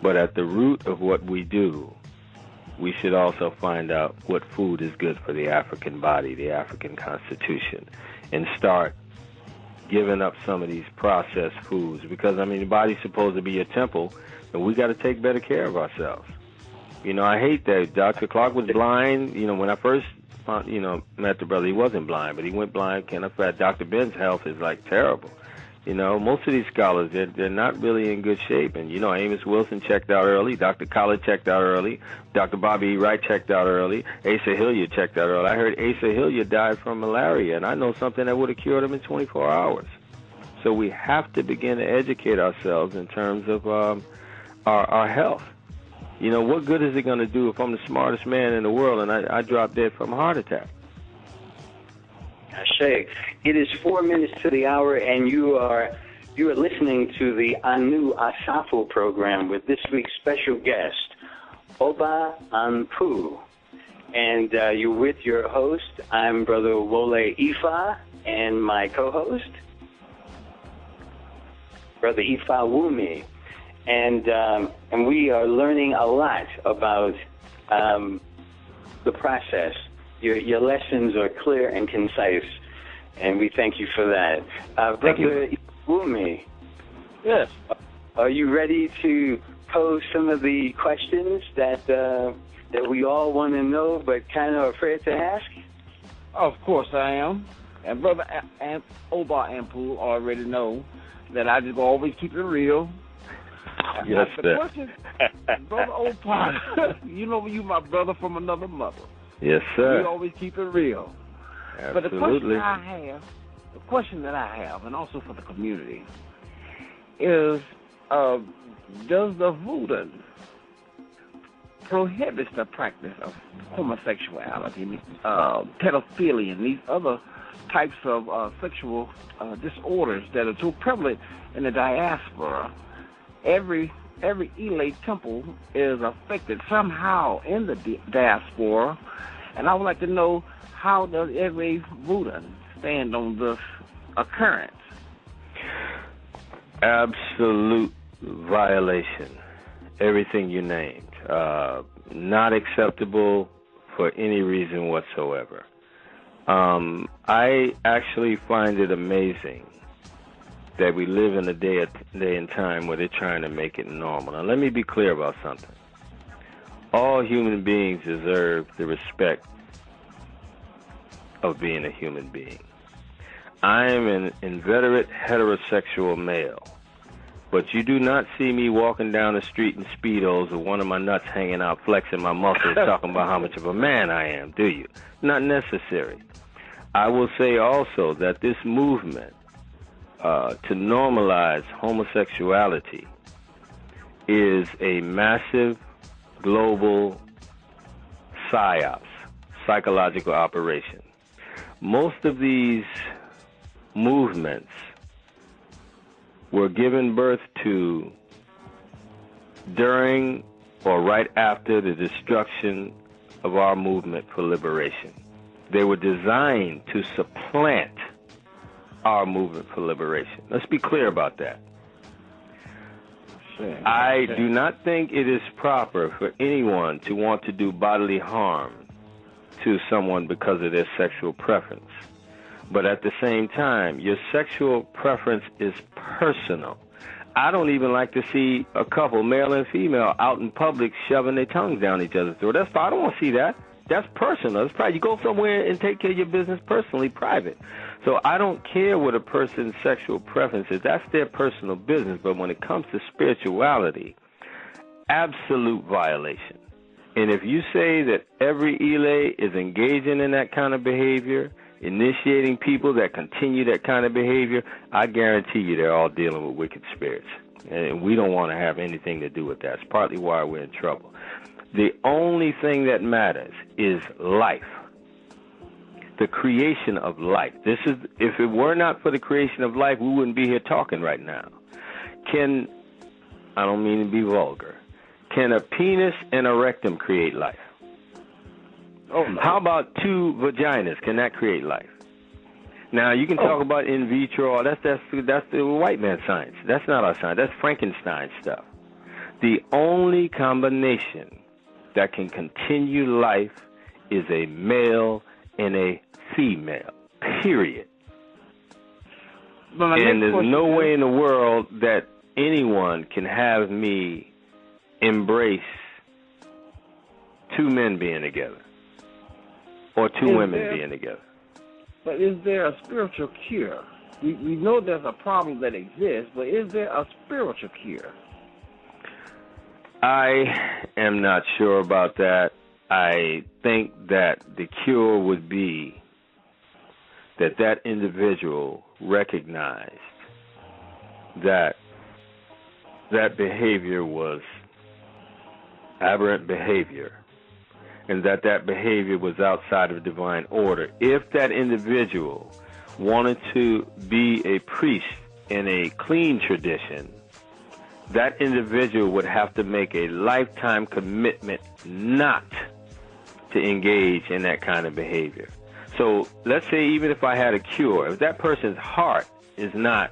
But at the root of what we do, we should also find out what food is good for the African body, the African constitution, and start giving up some of these processed foods, because the body's supposed to be a temple, and we got to take better care of ourselves. I hate that Dr. Clark was blind. When I first met the brother, he wasn't blind, but he went blind. Dr. Ben's health is terrible. Most of these scholars, they're not really in good shape. And, Amos Wilson checked out early. Dr. Collett checked out early. Dr. Bobby E. Wright checked out early. Asa Hilliard checked out early. I heard Asa Hilliard died from malaria, and I know something that would have cured him in 24 hours. So we have to begin to educate ourselves in terms of our health. What good is it going to do if I'm the smartest man in the world and I drop dead from a heart attack? Ashe. It is 4 minutes to the hour, and you are listening to the ANU Asafo program with this week's special guest, Oba Anpu. And you're with your host. I'm Brother Wole Ifa, and my co-host, Brother Ifa Wumi. And we are learning a lot about the process. Your lessons are clear and concise, and we thank you for that. Brother Wumi, Yes. are you ready to pose some of the questions that we all want to know but kind of afraid to ask? Of course I am. And Brother Oba Anpu already know that I just always keep it real. Yes, the question, Brother Oba, you my brother from another mother. Yes, sir. We always keep it real. Absolutely. But the question that I have, and also for the community, is does the Vodun prohibits the practice of homosexuality, pedophilia, and these other types of sexual disorders that are so prevalent in the diaspora. Every Ile temple is affected somehow in the diaspora, and I would like to know, how does every Vodun stand on this occurrence? Absolute violation. Everything you named. Not acceptable for any reason whatsoever. I actually find it amazing that we live in a day and time where they're trying to make it normal. Now, let me be clear about something. All human beings deserve the respect of being a human being. I am an inveterate heterosexual male, but you do not see me walking down the street in Speedos with one of my nuts hanging out, flexing my muscles, talking about how much of a man I am, do you? Not necessary. I will say also that this movement to normalize homosexuality is a massive global psyops, psychological operation. Most of these movements were given birth to during or right after the destruction of our movement for liberation. They were designed to supplant our movement for liberation. Let's be clear about that. I do not think it is proper for anyone to want to do bodily harm to someone because of their sexual preference. But at the same time, your sexual preference is personal. I don't even like to see a couple, male and female, out in public shoving their tongues down each other's throat. I don't want to see that. That's personal. It's private. You go somewhere and take care of your business personally, private. So I don't care what a person's sexual preference is. That's their personal business. But when it comes to spirituality, absolute violation. And if you say that every Ile is engaging in that kind of behavior, initiating people that continue that kind of behavior, I guarantee you they're all dealing with wicked spirits. And we don't want to have anything to do with that. It's partly why we're in trouble. The only thing that matters is life. The creation of life. If it were not for the creation of life, we wouldn't be here talking right now. I don't mean to be vulgar, can a penis and a rectum create life? Oh, no. How about two vaginas? Can that create life? Now, you can talk about in vitro. That's the white man's science. That's not our science. That's Frankenstein stuff. The only combination that can continue life is a male and a female, period. And there's no way in the world that anyone can have me embrace two men being together or two women being together. But is there a spiritual cure? We know there's a problem that exists, but is there a spiritual cure? I am not sure about that. I think that the cure would be that individual recognized that behavior was aberrant behavior and that behavior was outside of divine order. If that individual wanted to be a priest in a clean tradition, that individual would have to make a lifetime commitment not to engage in that kind of behavior. So let's say even if I had a cure, if that person's heart is not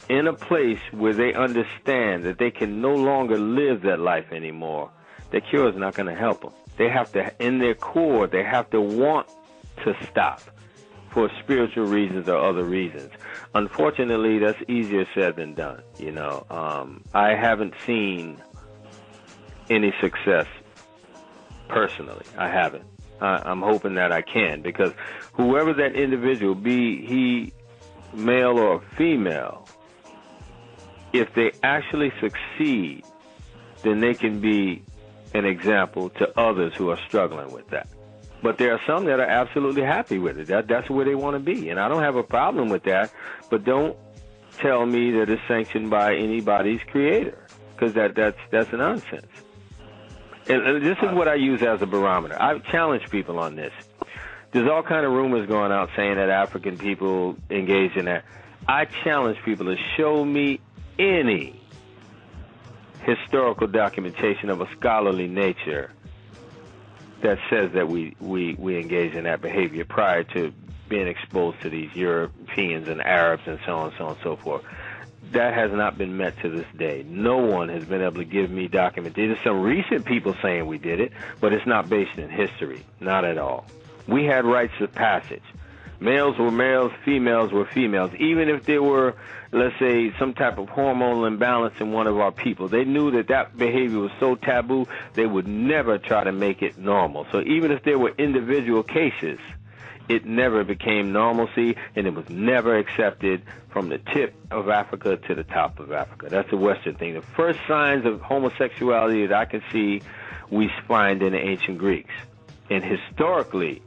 in a place where they understand that they can no longer live that life anymore, the cure is not going to help them. They have to, in their core, they have to want to stop for spiritual reasons or other reasons. Unfortunately, that's easier said than done. I haven't seen any success personally. I haven't. I'm hoping that I can, because whoever that individual, be he male or female, if they actually succeed, then they can be an example to others who are struggling with that. But there are some that are absolutely happy with it. That's where they want to be, and I don't have a problem with that. But don't tell me that it's sanctioned by anybody's creator, because that's nonsense. And this is what I use as a barometer. I've challenged people on this. There's all kind of rumors going out saying that African people engage in that. I challenge people to show me any historical documentation of a scholarly nature that says that we engage in that behavior prior to being exposed to these Europeans and Arabs and so on and so forth. That has not been met to this day. No one has been able to give me documentation. There's some recent people saying we did it, but it's not based in history, not at all. We had rites of passage. Males were males, females were females. Even if there were, let's say, some type of hormonal imbalance in one of our people, they knew that that behavior was so taboo, they would never try to make it normal. So even if there were individual cases, it never became normalcy, and it was never accepted from the tip of Africa to the top of Africa. That's a Western thing. The first signs of homosexuality that I can see, we find in the ancient Greeks. And historically,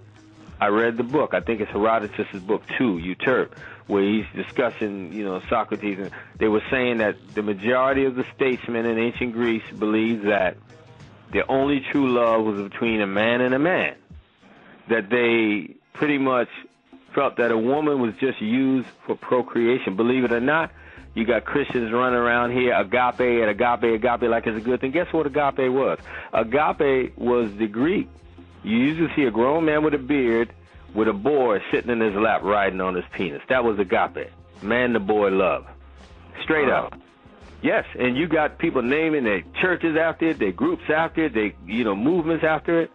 I read the book. I think it's Herodotus' book, too, Euterpe, where he's discussing, Socrates. And they were saying that the majority of the statesmen in ancient Greece believed that the only true love was between a man and a man. That they pretty much felt that a woman was just used for procreation. Believe it or not, you got Christians running around here, agape and agape like it's a good thing. Guess what agape was? Agape was the Greek. You usually see a grown man with a beard with a boy sitting in his lap riding on his penis. That was agape. Man to boy love. Straight up. Yes, and you got people naming their churches after it, their groups after it, their movements after it.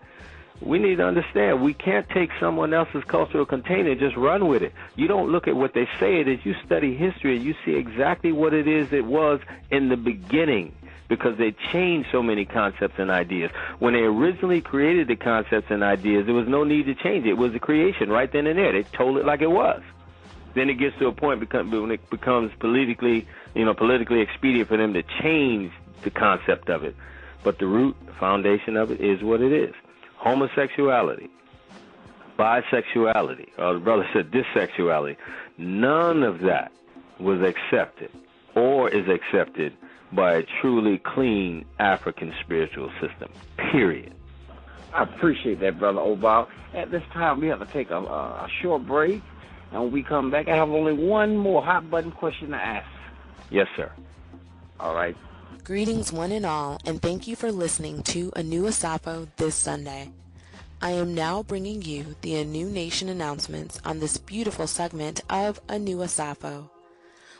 We need to understand we can't take someone else's cultural container and just run with it. You don't look at what they say it is. You study history and you see exactly what it is it was in the beginning, because they changed so many concepts and ideas. When they originally created the concepts and ideas, there was no need to change it. It was a creation right then and there. They told it like it was. Then it gets to a point when it becomes politically expedient for them to change the concept of it. But the root, the foundation of it is what it is. Homosexuality, bisexuality, or the brother said dissexuality, none of that was accepted or is accepted by a truly clean African spiritual system, period. I appreciate that, Brother Oba. At this time, we have to take a short break, and when we come back, I have only one more hot-button question to ask. Yes, sir. All right. Greetings one and all, and thank you for listening to ANU Asafo this Sunday. I am now bringing you the ANU Nation announcements on this beautiful segment of ANU Asafo.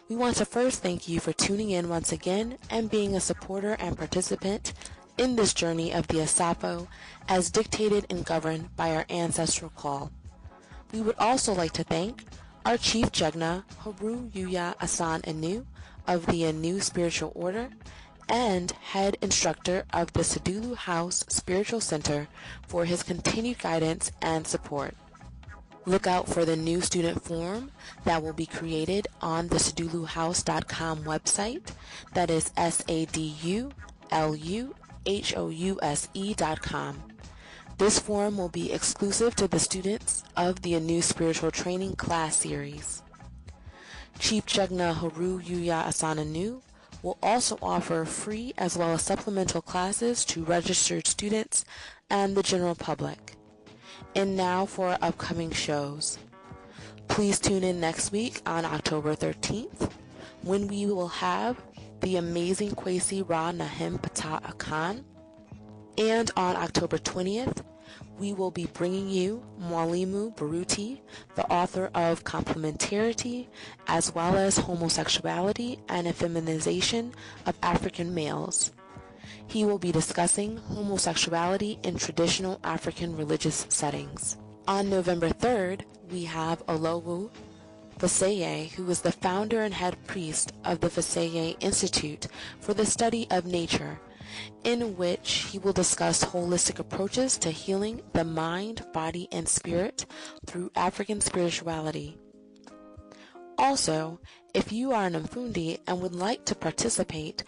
We want to first thank you for tuning in once again and being a supporter and participant in this journey of the Asafo as dictated and governed by our ancestral call. We would also like to thank our Chief Jugna, Haru Yuya Asan Anu of the ANU Spiritual Order, and head instructor of the Sedulu House Spiritual Center for his continued guidance and support. Look out for the new student forum that will be created on the seduluhouse.com website. That is SADULUHOUSE.com. This forum will be exclusive to the students of the ANU Spiritual Training class series. Chief Jugna Haru Yuya Asan Anu will also offer free as well as supplemental classes to registered students and the general public. And now for our upcoming shows. Please tune in next week on October 13th when we will have the amazing Kwesi Ra Nahim Pata Akan. And on October 20th, we will be bringing you Mwalimu Baruti, the author of Complementarity, as well as Homosexuality and Effeminization of African Males. He will be discussing homosexuality in traditional African religious settings. On November 3rd, we have Olowu Faseye, who is the founder and head priest of the Faseye Institute for the Study of Nature, in which he will discuss holistic approaches to healing the mind, body, and spirit through African spirituality. Also, if you are an Mfundi and would like to participate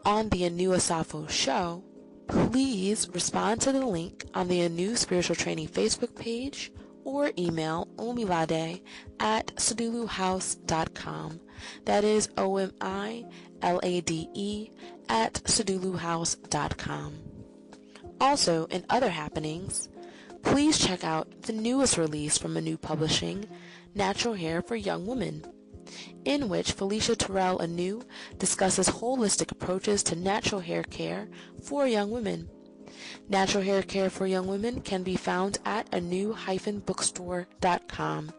on the ANU Asafo show, please respond to the link on the ANU Spiritual Training Facebook page or email omilade@seduluhouse.com. That is OMILADE @seduluhouse.com. Also, in other happenings, please check out the newest release from ANU Publishing, Natural Hair for Young Women, in which Felicia Terrell ANU discusses holistic approaches to natural hair care for young women. Natural hair care for young women can be found at anu-bookstore.com.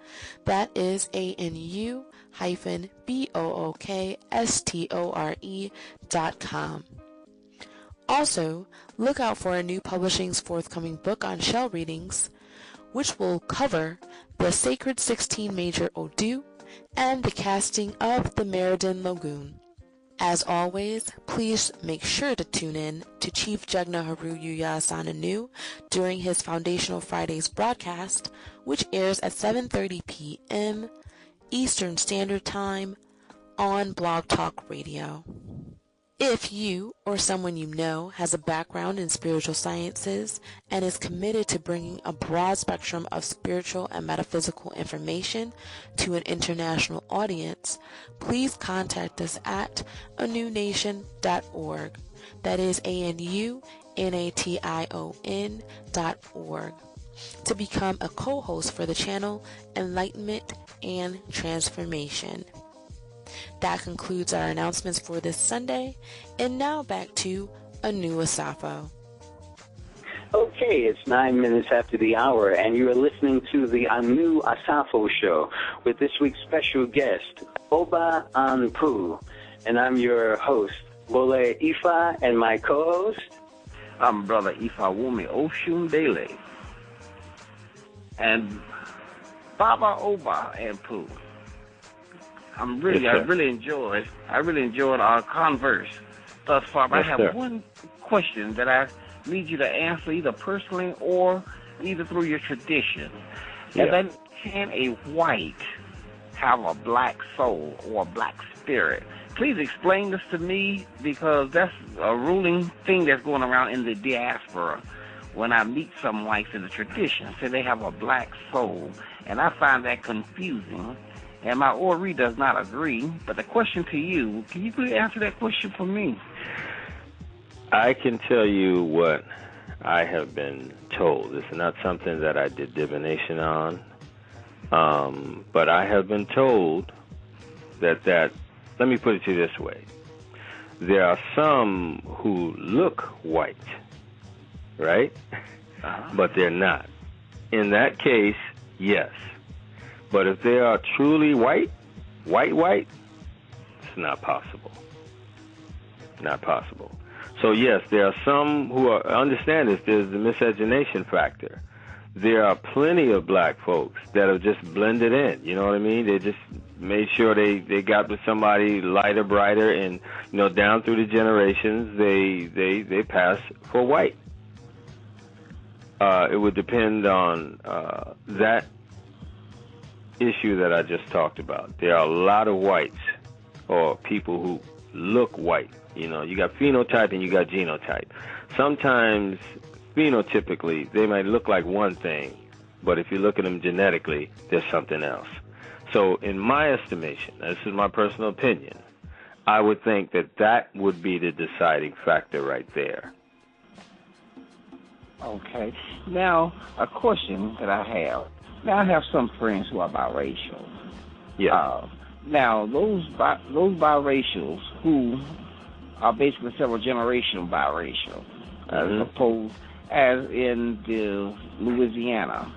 That is ANU-BOOKSTORE.com. Also, look out for ANU Publishing's forthcoming book on shell readings, which will cover the Sacred 16 Major Odu and the casting of the Meriden Lagoon. As always, please make sure to tune in to Chief Jugna Haru Yuya ANU during his Foundational Fridays broadcast, which airs at 7:30 p.m. Eastern Standard Time on Blog Talk Radio. If you or someone you know has a background in spiritual sciences and is committed to bringing a broad spectrum of spiritual and metaphysical information to an international audience, please contact us at anunation.org. That is ANUNATION.org to become a co-host for the channel Enlightenment and Transformation. That concludes our announcements for this Sunday, and now back to ANU Asafo. Okay, it's 9 minutes after the hour, and you are listening to the ANU Asafo show with this week's special guest, Oba Anpu, and I'm your host, Wole Ifa, and my co-host, I'm Brother Ifawumi Oshundele. And Baba Oba Anpu. I really enjoyed our converse thus far. But I have one question that I need you to answer either personally or either through your tradition. Yeah. And then, can a white have a black soul or a black spirit? Please explain this to me, because that's a ruling thing that's going around in the diaspora. When I meet some whites in the tradition, say they have a black soul, and I find that confusing. And my Ori does not agree. But the question to you, can you please answer that question for me? I can tell you what I have been told. It's not something that I did divination on, but I have been told that, let me put it to you this way. There are some who look white, right? But they're not. In that case, yes. But if they are truly white, it's not possible. Not possible. So yes, there are some who understand this. There's the miscegenation factor. There are plenty of black folks that have just blended in. You know what I mean? They just made sure they got with somebody lighter, brighter, and down through the generations they pass for white. It would depend on that issue that I just talked about. There are a lot of whites or people who look white. You got phenotype and you got genotype. Sometimes phenotypically they might look like one thing, but if you look at them genetically, there's something else. So in my estimation, this is my personal opinion, I would think that would be the deciding factor right there. Okay. Now, a question that I have. Now, I have some friends who are biracial. Yeah. Now, those biracials who are basically several generational biracial, as opposed as in the Louisiana,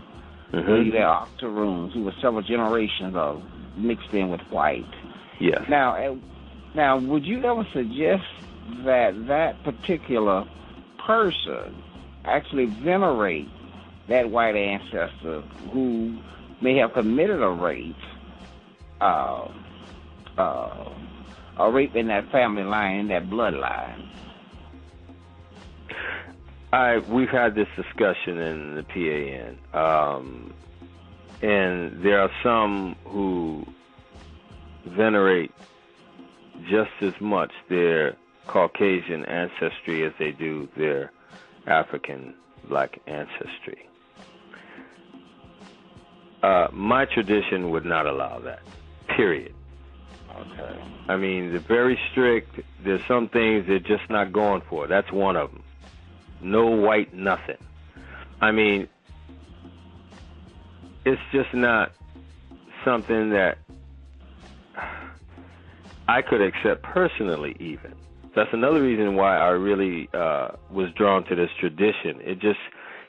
where you have octoroons who were several generations of mixed in with white. Yes. Now, would you ever suggest that particular person actually venerate that white ancestor who may have committed a rape in that family line, in that bloodline? We've had this discussion in the PAN, and there are some who venerate just as much their Caucasian ancestry as they do their African black ancestry. My tradition would not allow that, period. Okay. I mean, they're very strict. There's some things they're just not going for. That's one of them. no white nothing. I mean, it's just not something that I could accept personally even. That's another reason why I really was drawn to this tradition. It just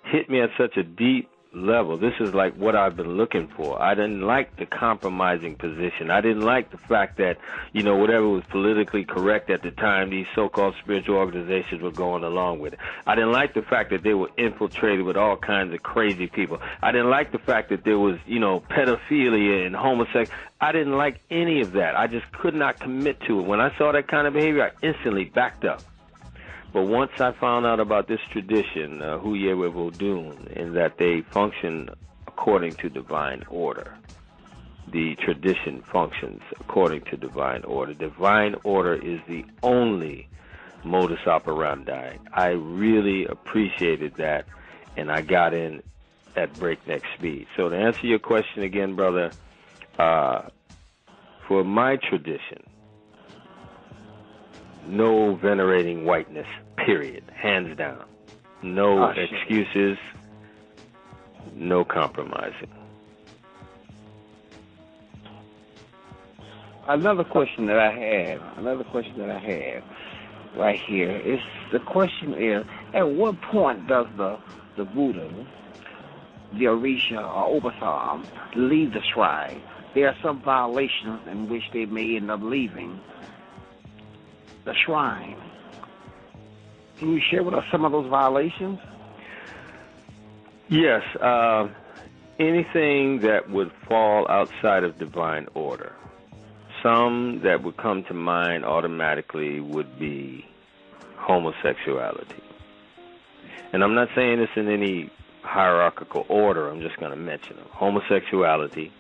hit me at such a deep level. This is like what I've been looking for. I didn't like the compromising position. I didn't like the fact that, you know, whatever was politically correct at the time, these so-called spiritual organizations were going along with it. I didn't like the fact that they were infiltrated with all kinds of crazy people. I didn't like the fact that there was, you know, pedophilia and homosexuality. I didn't like any of that. I just could not commit to it. When I saw that kind of behavior, I instantly backed up. But once I found out about this tradition, Huyewe Vodun, and that they function according to divine order, the tradition functions according to divine order. Divine order is the only modus operandi. I really appreciated that, and I got in at breakneck speed. So to answer your question again, brother, for my tradition, no venerating whiteness, period, hands down. No excuses, no compromising. Another question that I have right here is, the question is, at what point does the Vodun, the Orisha or Oba Anpu leave the shrine? There are some violations in which they may end up leaving the shrine. Can you share with us some of those violations? Yes. Anything that would fall outside of divine order. Some that would come to mind automatically would be homosexuality. And I'm not saying this in any hierarchical order. I'm just going to mention them. Homosexuality,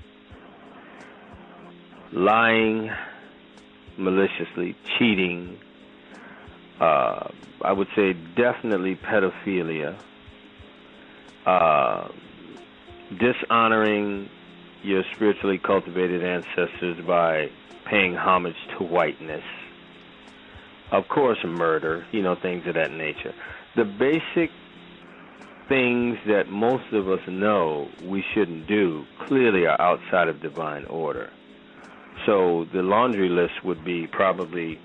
lying maliciously, cheating, I would say definitely pedophilia, dishonoring your spiritually cultivated ancestors by paying homage to whiteness, of course murder, you know, things of that nature. The basic things that most of us know we shouldn't do clearly are outside of divine order. So the laundry list would be probably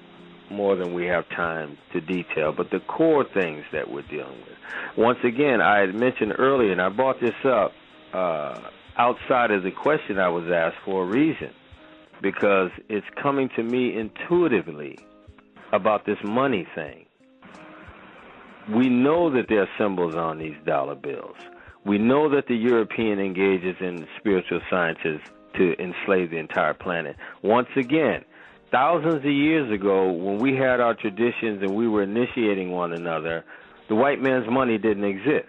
more than we have time to detail, but the core things that we're dealing with. Once again, I had mentioned earlier, and I brought this up outside of the question I was asked for a reason, because it's coming to me intuitively about this money thing. We know that there are symbols on these dollar bills. We know that the European engages in spiritual sciences to enslave the entire planet. Once again, thousands of years ago, when we had our traditions and we were initiating one another, the white man's money didn't exist.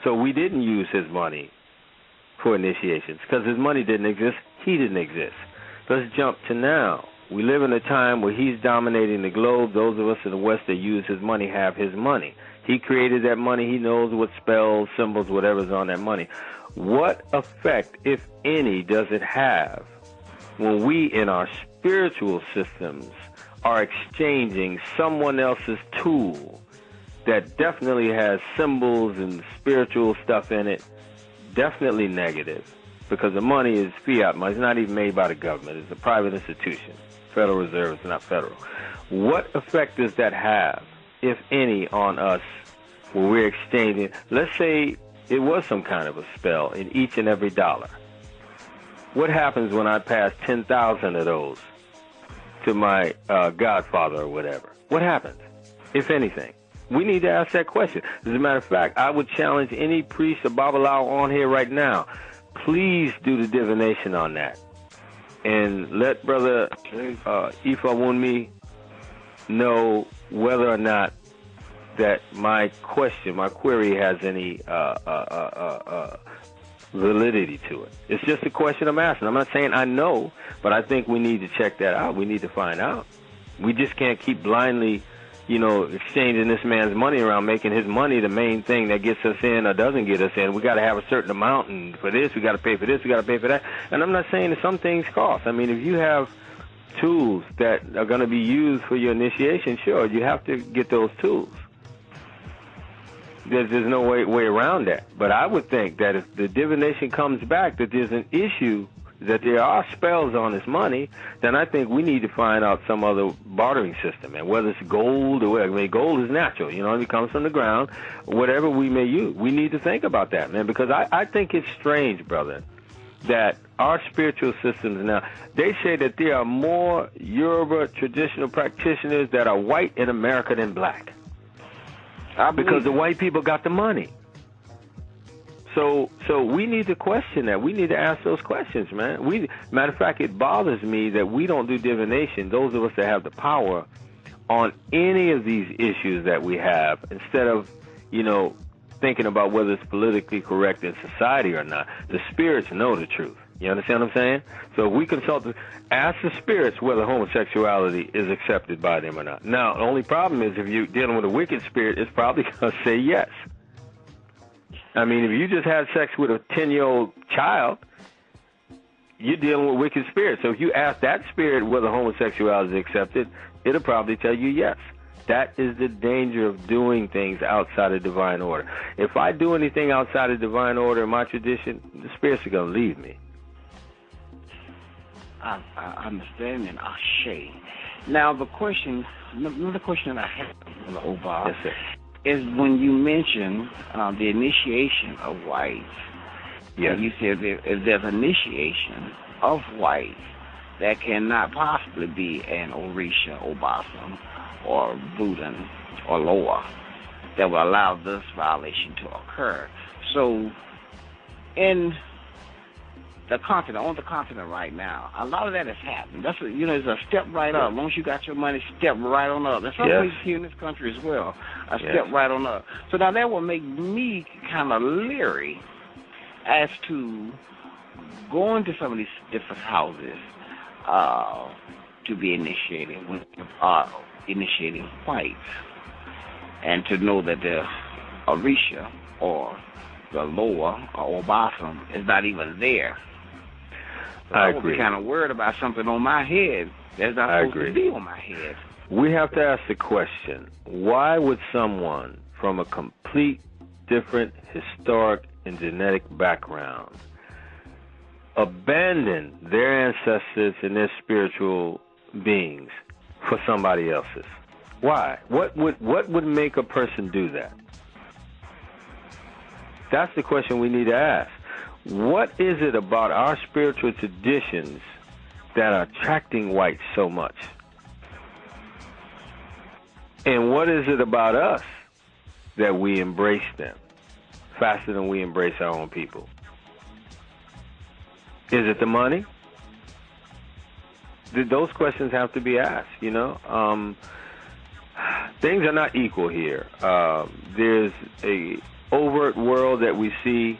So we didn't use his money for initiations because his money didn't exist. He didn't exist. Let's jump to now. We live in a time where he's dominating the globe. Those of us in the West that use his money have his money. He created that money. He knows what spells, symbols, whatever's on that money. What effect, if any, does it have when we in our spiritual systems are exchanging someone else's tool that definitely has symbols and spiritual stuff in it? Definitely negative, because the money is fiat money. It's not even made by the government. It's a private institution. Federal Reserve is not federal. What effect does that have, if any, on us when we're exchanging? Let's say it was some kind of a spell in each and every dollar. What happens when I pass 10,000 of those to my godfather or whatever? What happens, if anything? We need to ask that question. As a matter of fact, I would challenge any priest or Babalawo on here right now. Please do the divination on that. And let Brother Ifa Wunmi know whether or not that my query has any validity to it. It's just a question I'm asking. I'm not saying I know, but I think we need to check that out. We need to find out. We just can't keep blindly, exchanging this man's money around, making his money the main thing that gets us in or doesn't get us in. We got to have a certain amount, and for this, we got to pay for this, we got to pay for that. And I'm not saying that some things cost. I mean, if you have tools that are going to be used for your initiation, sure, you have to get those tools. There's no way around that. But I would think that if the divination comes back, that there's an issue, that there are spells on this money, then I think we need to find out some other bartering system. And whether it's gold or whatever, I mean, gold is natural, you know, it comes from the ground, whatever we may use. We need to think about that, man, because I think it's strange, brother, that our spiritual systems now, they say that there are more Yoruba traditional practitioners that are white in America than black. Because the white people got the money. So we need to question that. We need to ask those questions, man. Matter of fact, it bothers me that we don't do divination, those of us that have the power, on any of these issues that we have, instead of, you know, thinking about whether it's politically correct in society or not. The spirits know the truth. You understand what I'm saying? So if we consult, ask the spirits whether homosexuality is accepted by them or not. Now, the only problem is if you're dealing with a wicked spirit, it's probably going to say yes. I mean, if you just had sex with a 10-year-old child, you're dealing with wicked spirits. So if you ask that spirit whether homosexuality is accepted, it'll probably tell you yes. That is the danger of doing things outside of divine order. If I do anything outside of divine order in my tradition, the spirits are going to leave me. I understand, and ashe. Now, another question that I have, Oba, yes, sir, is when you mention the initiation of whites. yes. You said if there's initiation of whites, that cannot possibly be an Orisha, Obasa, or Vodun, or Loa, that will allow this violation to occur. So, in the continent, on the continent right now, a lot of that is happening. That's what, you know, it's a step right up. As long as you got your money, step right on up. There's some places here in this country as well, a step right on up. So now that will make me kind of leery as to going to some of these different houses to be initiating whites, and to know that the Orisha or the Loa or Obasam is not even there. So I would be kind of worried about something on my head that's not supposed to be on my head. We have to ask the question, why would someone from a complete different historic and genetic background abandon their ancestors and their spiritual beings for somebody else's? Why? What would make a person do that? That's the question we need to ask. What is it about our spiritual traditions that are attracting whites so much? And what is it about us that we embrace them faster than we embrace our own people? Is it the money? Those questions have to be asked, you know. Things are not equal here. There's a overt world that we see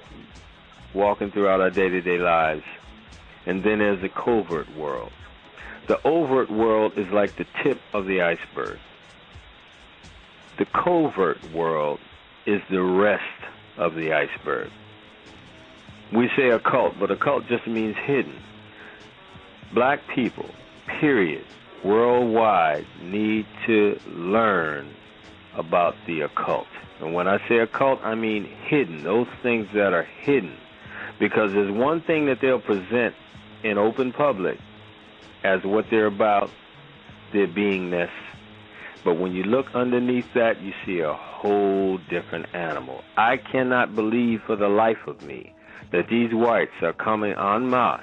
walking throughout our day-to-day lives, and then there's a covert world. The overt world is like the tip of the iceberg. The covert world is the rest of the iceberg. We say occult, but occult just means hidden. Black people, period, worldwide, need to learn about the occult. And when I say occult, I mean hidden, those things that are hidden. Because there's one thing that they'll present in open public as what they're about, their beingness. But when you look underneath that, you see a whole different animal. I cannot believe for the life of me that these whites are coming en masse,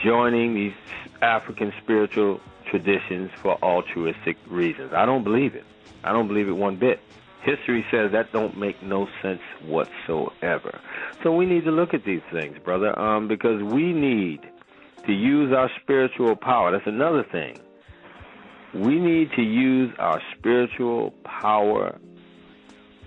joining these African spiritual traditions for altruistic reasons. I don't believe it. I don't believe it one bit. History says that don't make no sense whatsoever. So we need to look at these things, brother, because we need to use our spiritual power. That's another thing. We need to use our spiritual power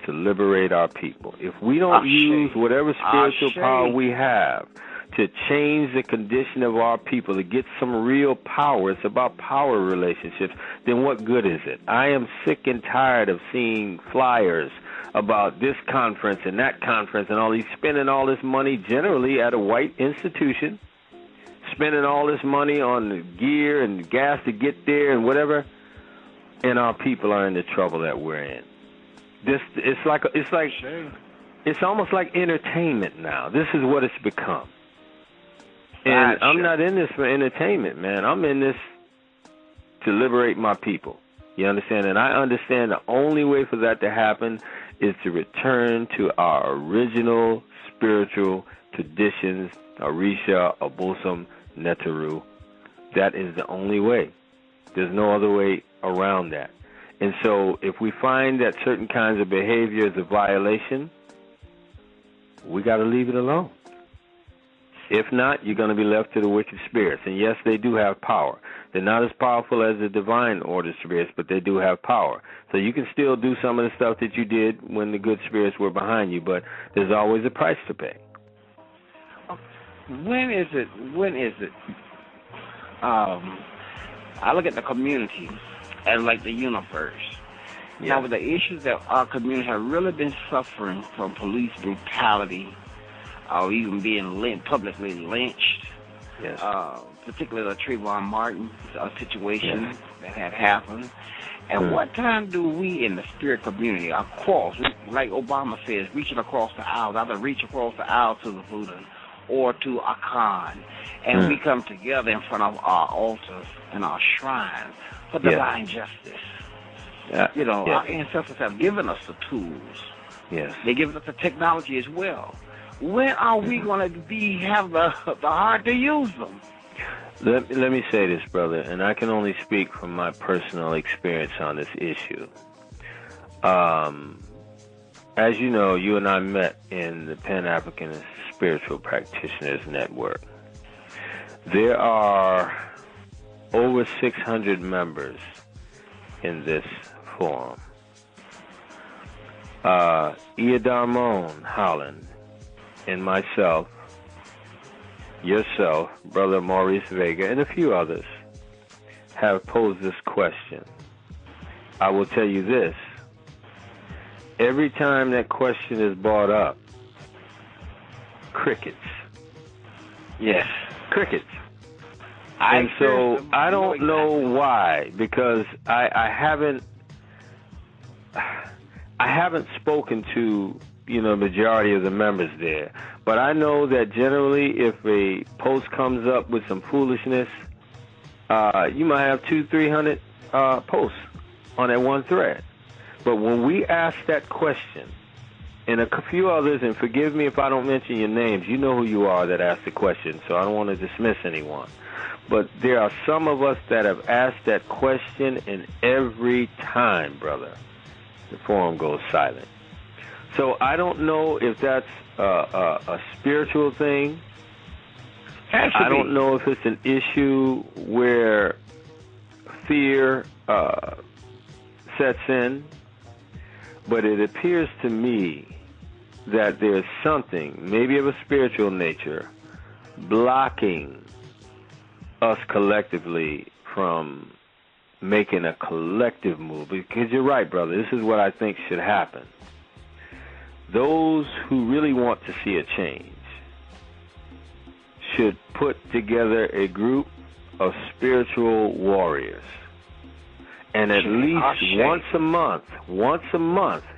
to liberate our people. If we don't use whatever spiritual power we have to change the condition of our people, to get some real power, it's about power relationships, then what good is it? I am sick and tired of seeing flyers about this conference and that conference and all these, spending all this money generally at a white institution, spending all this money on the gear and gas to get there and whatever, and our people are in the trouble that we're in. It's almost like entertainment now. This is what it's become. And I'm not in this for entertainment, man. I'm in this to liberate my people. You understand? And I understand the only way for that to happen is to return to our original spiritual traditions, Orisha, Obosam, Neteru. That is the only way. There's no other way around that. And so if we find that certain kinds of behavior is a violation, we got to leave it alone. If not, you're going to be left to the wicked spirits. And yes, they do have power. They're not as powerful as the divine order spirits, but they do have power. So you can still do some of the stuff that you did when the good spirits were behind you, but there's always a price to pay. When is it? I look at the community as like the universe. Yeah. Now, with the issues that our community have really been suffering from police brutality, or even being publicly lynched, Yes. particularly the Trayvon Martin situation that had happened. At what time do we in the spirit community, across, like Obama says, reaching across the aisle, either reach across the aisle to the Vodun or to a Khan, and we come together in front of our altars and our shrines for divine justice? Our ancestors have given us the tools. Yes. They've given us the technology as well. When are we going to have the heart to use them? Let me say this, brother, and I can only speak from my personal experience on this issue. As you know, you and I met in the Pan-African Spiritual Practitioners Network. There are over 600 members in this forum. Darmon Holland and myself, yourself, Brother Maurice Vega, and a few others have posed this question. I will tell you this. Every time that question is brought up, crickets. Yes, crickets. And so I don't know why, because I haven't spoken to majority of the members there. But I know that generally if a post comes up with some foolishness, you might have 200-300 posts on that one thread. But when we ask that question, and a few others, and forgive me if I don't mention your names, you know who you are that asked the question, so I don't want to dismiss anyone. But there are some of us that have asked that question, and every time, brother, the forum goes silent. So I don't know if that's a spiritual thing. I don't know if it's an issue where fear sets in, but it appears to me that there's something, maybe of a spiritual nature, blocking us collectively from making a collective move. Because you're right, brother, this is what I think should happen. Those who really want to see a change should put together a group of spiritual warriors. And at least once a month,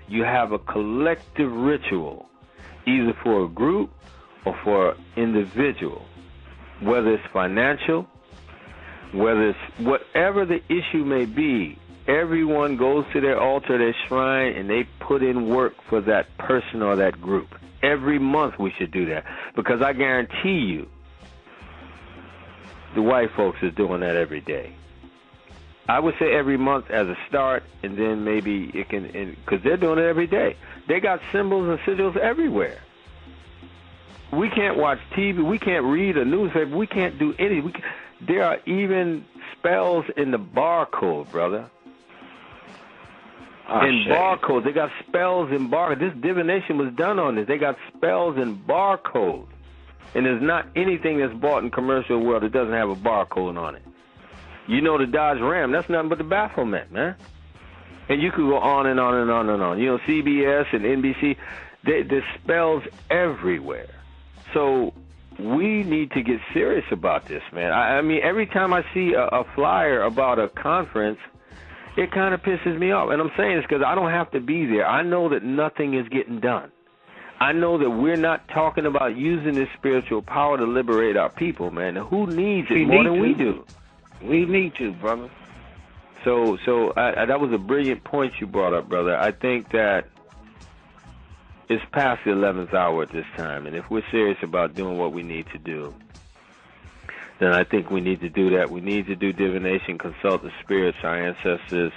you have a collective ritual, either for a group or for an individual, whether it's financial, whether it's whatever the issue may be. Everyone goes to their altar, their shrine, and they put in work for that person or that group. Every month we should do that, because I guarantee you the white folks is doing that every day. I would say every month as a start, and then maybe it can, because they're doing it every day. They got symbols and sigils everywhere. We can't watch TV. We can't read a newspaper. We can't do anything. There are even spells in the barcode, brother. In barcode, they got spells in barcode. This divination was done on this. They got spells in barcode. And there's not anything that's bought in commercial world that doesn't have a barcode on it. You know the Dodge Ram, that's nothing but the Baphomet, man. And you could go on and on and on and on. CBS and NBC, there's spells everywhere. So we need to get serious about this, man. I mean, every time I see a flyer about a conference, it kind of pisses me off. And I'm saying this because I don't have to be there. I know that nothing is getting done. I know that we're not talking about using this spiritual power to liberate our people, man. Who needs it more than we do? We need to, brother. So that was a brilliant point you brought up, brother. I think that it's past the 11th hour at this time, and if we're serious about doing what we need to do, then I think we need to do that. We need to do divination, consult the spirits, our ancestors,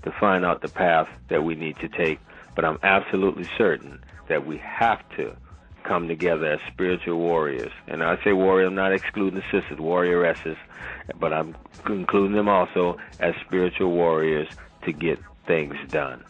to find out the path that we need to take. But I'm absolutely certain that we have to come together as spiritual warriors. And I say warrior, I'm not excluding the sisters, warrioresses, but I'm including them also as spiritual warriors to get things done.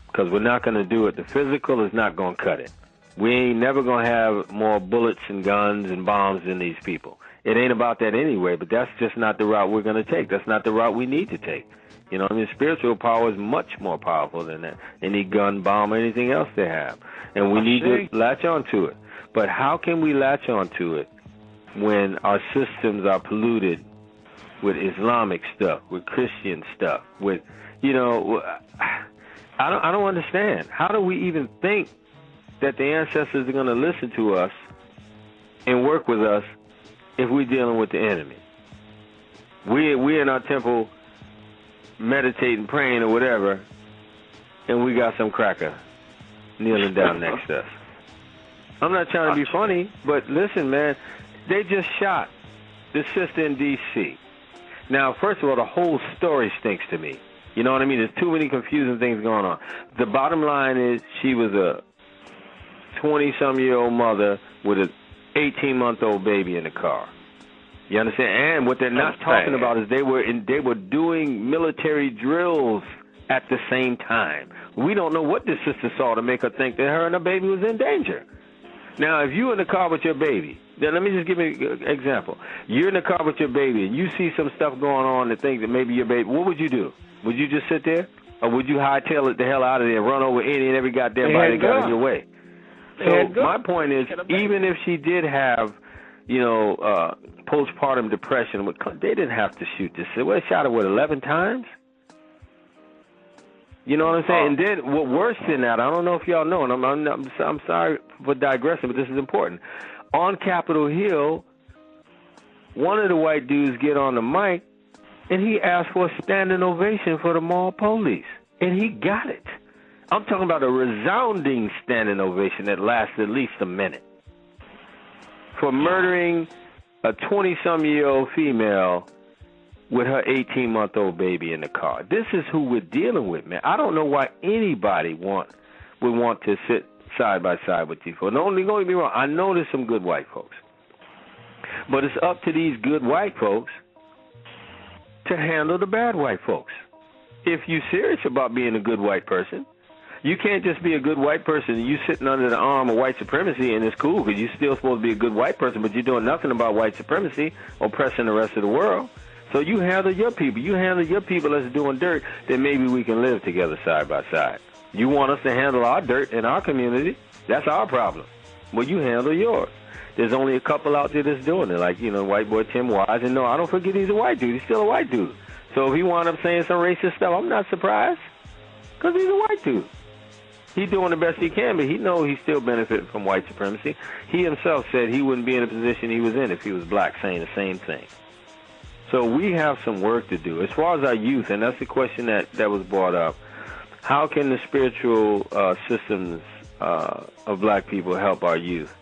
Because we're not going to do it. The physical is not going to cut it. We ain't never going to have more bullets and guns and bombs than these people. It ain't about that anyway, but that's just not the route we're going to take. That's not the route we need to take. You know, I mean, spiritual power is much more powerful than that. Any gun, bomb, or anything else they have. And we need to latch on to it. But how can we latch on to it when our systems are polluted with Islamic stuff, with Christian stuff, with, you know, I don't understand. How do we even think that the ancestors are going to listen to us and work with us if we're dealing with the enemy? We in our temple meditating, praying, or whatever, and we got some cracker kneeling down next to us. I'm not trying to be funny, but listen, man, they just shot the sister in D.C. Now, first of all, the whole story stinks to me. You know what I mean? There's too many confusing things going on. The bottom line is she was a 20-some-year-old mother with an 18-month-old baby in the car. You understand? And what they're not talking about is they were doing military drills at the same time. We don't know what this sister saw to make her think that her and her baby was in danger. Now, if you're in the car with your baby, then let me just give you an example. You're in the car with your baby and you see some stuff going on and think that maybe your baby, what would you do? Would you just sit there? Or would you hightail it the hell out of there and run over any and every goddamn body that got in your way? So my point is, even if she did have, you know, postpartum depression, they didn't have to shoot this. They shot her, 11 times? You know what I'm saying? And then, what worse than that, I don't know if y'all know, and I'm sorry for digressing, but this is important. On Capitol Hill, one of the white dudes get on the mic, and he asked for a standing ovation for the mall police, and he got it. I'm talking about a resounding standing ovation that lasted at least a minute for murdering a 20-some-year-old female with her 18-month-old baby in the car. This is who we're dealing with, man. I don't know why anybody would want to sit side by side with these folks. Don't get me wrong. I know there's some good white folks. But it's up to these good white folks to handle the bad white folks. If you're serious about being a good white person, you can't just be a good white person and you sitting under the arm of white supremacy and it's cool because you're still supposed to be a good white person, but you're doing nothing about white supremacy oppressing the rest of the world. So you handle your people. You handle your people that's doing dirt, then maybe we can live together side by side. You want us to handle our dirt in our community, that's our problem. Well, you handle yours. There's only a couple out there that's doing it, like, you know, white boy Tim Wise. And no, I don't forget he's a white dude. He's still a white dude. So if he wound up saying some racist stuff, I'm not surprised because he's a white dude. He's doing the best he can, but he knows he's still benefiting from white supremacy. He himself said he wouldn't be in the position he was in if he was black, saying the same thing. So we have some work to do. As far as our youth, and that's the question that was brought up, how can the spiritual systems of black people help our youth?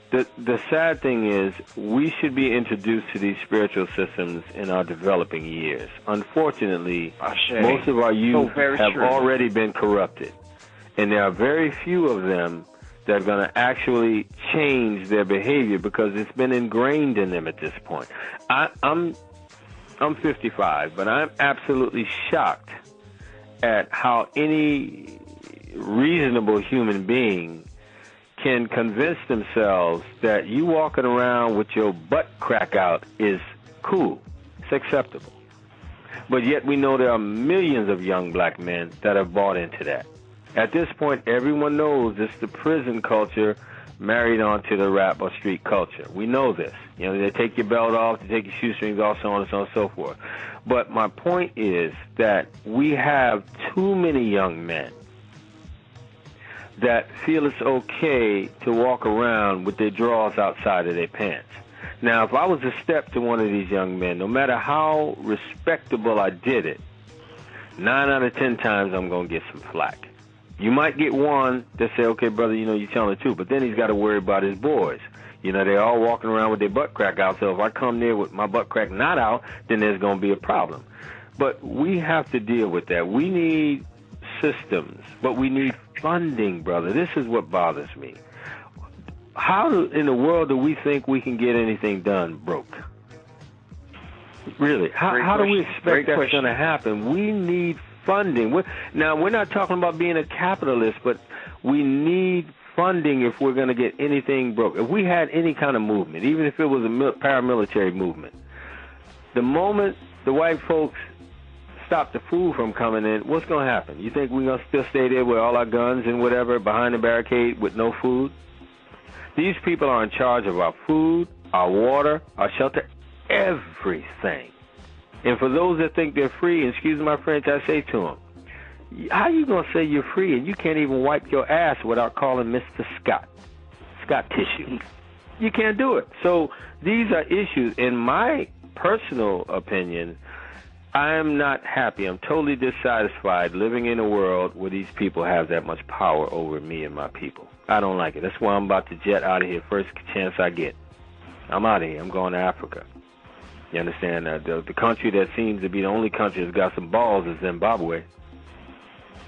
The sad thing is we should be introduced to these spiritual systems in our developing years. Unfortunately, most of our youth have already been corrupted. And there are very few of them that are going to actually change their behavior because it's been ingrained in them at this point. I'm 55, but I'm absolutely shocked at how any reasonable human being can convince themselves that you walking around with your butt crack out is cool, it's acceptable. But yet we know there are millions of young black men that have bought into that. At this point, everyone knows it's the prison culture married onto the rap or street culture. We know this. You know, they take your belt off, they take your shoestrings off, so on and so on and so forth. But my point is that we have too many young men that feel it's okay to walk around with their drawers outside of their pants. Now, if I was to step to one of these young men, no matter how respectable I did it, 9 out of 10 times I'm going to get some flack. You might get one that say, okay, brother, you know, you're telling the truth, but then he's got to worry about his boys. You know, they're all walking around with their butt crack out, so if I come there with my butt crack not out, then there's going to be a problem. But we have to deal with that. We need systems, but we need funding, brother. This is what bothers me. How in the world do we think we can get anything done broke? Really? How do we expect that's going to happen? We need funding. Now, we're not talking about being a capitalist, but we need funding if we're going to get anything broke. If we had any kind of movement, even if it was a paramilitary movement, the moment the white folks stop the food from coming in, what's going to happen? You think we're going to still stay there with all our guns and whatever behind the barricade with no food? These people are in charge of our food, our water, our shelter, everything. And for those that think they're free, and excuse my French, I say to them, how you going to say you're free and you can't even wipe your ass without calling Mr. Scott Tissue? You can't do it. So these are issues. In my personal opinion, I'm not happy. I'm totally dissatisfied living in a world where these people have that much power over me and my people. I don't like it. That's why I'm about to jet out of here first chance I get. I'm out of here. I'm going to Africa. You understand? The country that seems to be the only country that's got some balls is Zimbabwe.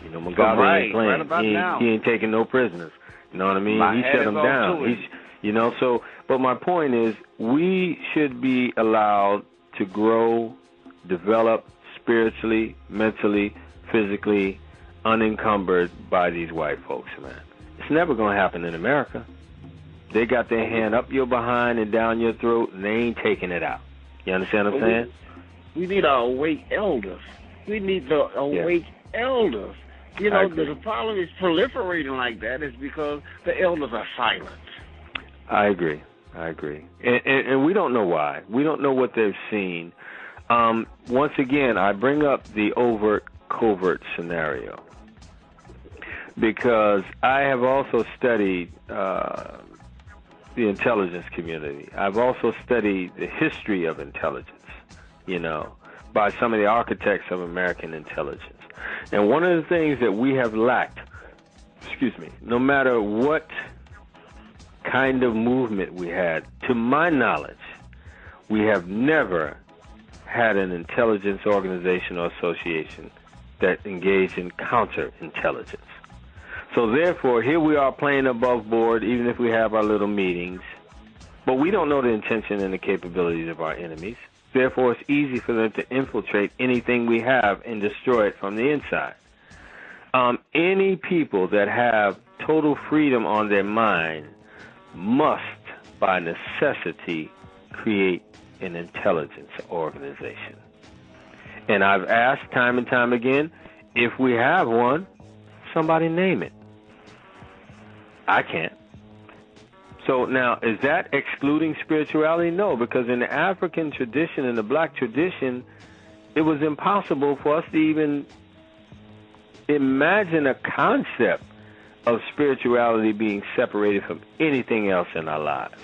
You know, Mugabe ain't playing. Right he ain't taking no prisoners. You know what I mean? He shut them down. You know, so, but my point is, we should be allowed to grow, develop spiritually, mentally, physically, unencumbered by these white folks, man. It's never going to happen in America. They got their hand up your behind and down your throat, and they ain't taking it out. You understand what I'm saying? We need our awake elders. We need the awake elders. You know, the problem is proliferating like that is because the elders are silent. I agree. And we don't know why. We don't know what they've seen. Once again, I bring up the overt-covert scenario because I have also studied the intelligence community. I've also studied the history of intelligence, you know, by some of the architects of American intelligence. And one of the things that we have lacked, no matter what kind of movement we had, to my knowledge, we have never had an intelligence organization or association that engaged in counterintelligence. So therefore, here we are playing above board, even if we have our little meetings, but we don't know the intention and the capabilities of our enemies. Therefore, it's easy for them to infiltrate anything we have and destroy it from the inside. Any people that have total freedom on their mind must, by necessity, create an intelligence organization. And I've asked time and time again, if we have one, somebody name it. I can't. So now, is that excluding spirituality? No, because in the African tradition and the black tradition, it was impossible for us to even imagine a concept of spirituality being separated from anything else in our lives.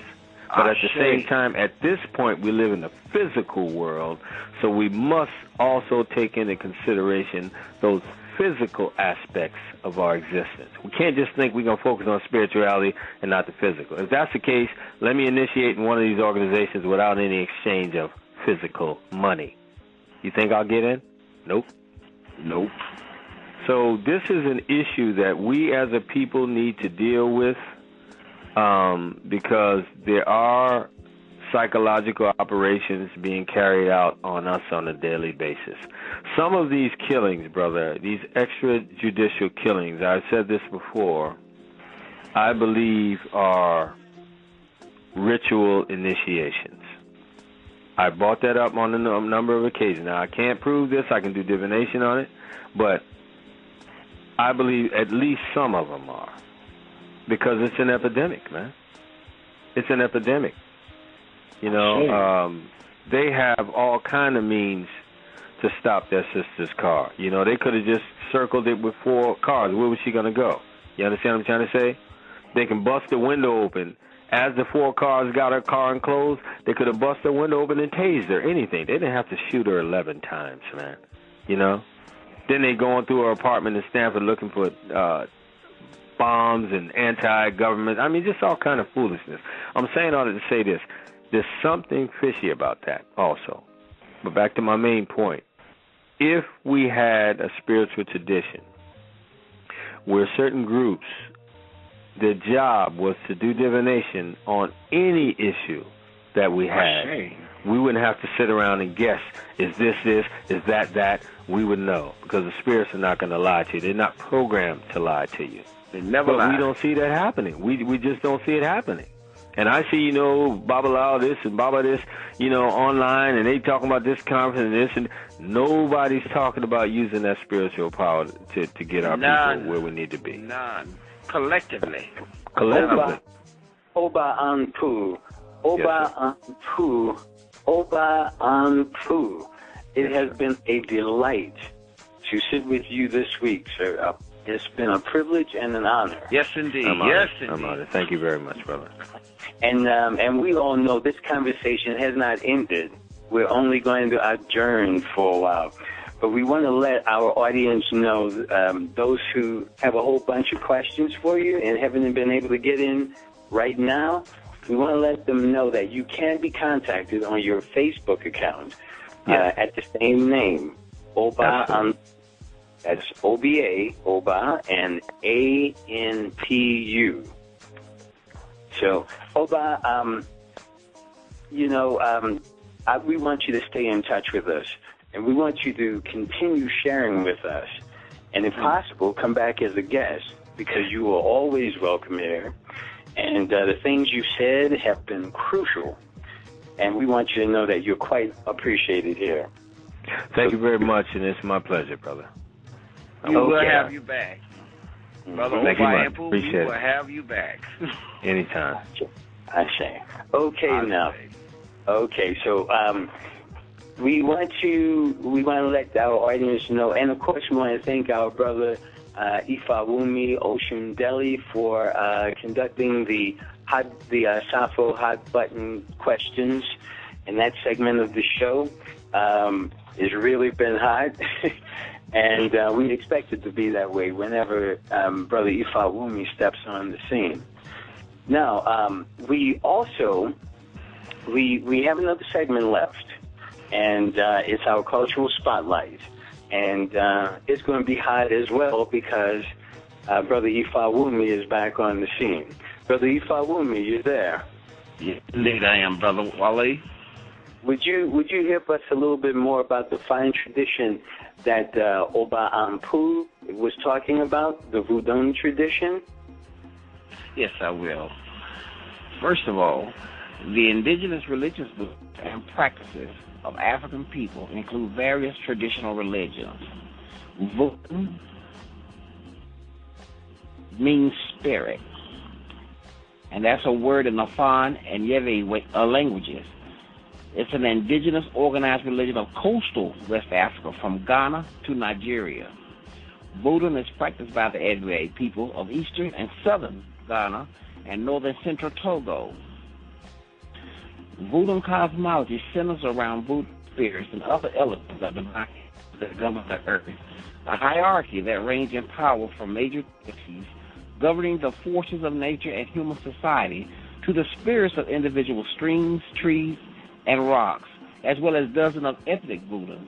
But at the same time, at this point, we live in the physical world, so we must also take into consideration those physical aspects of our existence. We can't just think we're going to focus on spirituality and not the physical. If that's the case, let me initiate in one of these organizations without any exchange of physical money. You think I'll get in? Nope. So this is an issue that we as a people need to deal with because there are psychological operations being carried out on us on a daily basis. Some of these killings, brother, these extrajudicial killings, I've said this before, I believe are ritual initiations. I brought that up on a number of occasions. Now, I can't prove this. I can do divination on it. But I believe at least some of them are. because it's an epidemic, man. It's an epidemic. You know, they have all kind of means to stop their sister's car. You know, they could have just circled it with 4 cars. Where was she going to go? You understand what I'm trying to say? They can bust the window open. As the 4 cars got her car enclosed, they could have busted the window open and tased her, anything. They didn't have to shoot her 11 times, man. You know? Then they going through her apartment in Stanford looking for bombs and anti-government. I mean, just all kind of foolishness. I'm saying all that to say this. There's something fishy about that also. But back to my main point. If we had a spiritual tradition where certain groups, their job was to do divination on any issue that we had, we wouldn't have to sit around and guess, is this, is that? We would know, because the spirits are not going to lie to you. They're not programmed to lie to you. They never lie. We don't see that happening. We just don't see it happening. And I see, you know, Babalao this and Baba this, you know, online, and they talking about this conference and this, and nobody's talking about using that spiritual power to get our people where we need to be. None. Collectively. Oba Anpu. Oba Anpu. Oba Anpu. It has been a delight to sit with you this week, sir. It's been a privilege and an honor. Yes, indeed. I'm honored. Thank you very much, brother. And we all know this conversation has not ended. We're only going to adjourn for a while. But we want to let our audience know, those who have a whole bunch of questions for you and haven't been able to get in right now, we want to let them know that you can be contacted on your Facebook account at the same name, Oba Anpu. That's OBA, Oba, and ANPU. So, Oba, we want you to stay in touch with us, and we want you to continue sharing with us. And if possible, come back as a guest, because you are always welcome here. And the things you said have been crucial, and we want you to know that you're quite appreciated here. Thank you very much, and it's my pleasure, brother. We will have you back. Brother Oba Anpu, we will have you back. Anytime. I say. Okay, so we want to let our audience know, and of course we want to thank our brother Ifawumi Oshundeli for conducting the Asafo hot button questions, and that segment of the show has really been hot. And we expect it to be that way whenever Brother Ifawumi steps on the scene. Now, we have another segment left, and it's our cultural spotlight. And it's going to be hot as well because Brother Ifawumi is back on the scene. Brother Ifawumi, you there? Yes, indeed I am, Brother Wale. Would you help us a little bit more about the fine tradition that Oba Anpu was talking about, the Vodun tradition? Yes, I will. First of all, the indigenous religious and practices of African people include various traditional religions. Vodun means spirit, and that's a word in the Afan and Yewe languages. It's an indigenous organized religion of coastal West Africa from Ghana to Nigeria. Vodun is practiced by the Ewe people of eastern and southern Ghana and northern central Togo. Vodun cosmology centers around voodoo spirits and other elements of the government of the earth, a hierarchy that range in power from major deities governing the forces of nature and human society to the spirits of individual streams, trees, and rocks, as well as dozens of ethnic Vodun,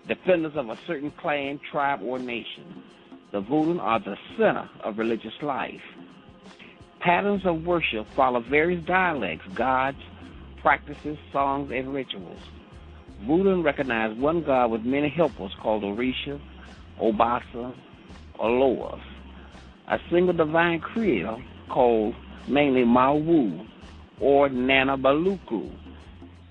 defenders of a certain clan, tribe, or nation. The Vodun are the center of religious life. Patterns of worship follow various dialects, gods, practices, songs, and rituals. Vodun recognize one god with many helpers called Orisha, Obasa, or Loas. A single divine creator called mainly Mawu or Nana Baluku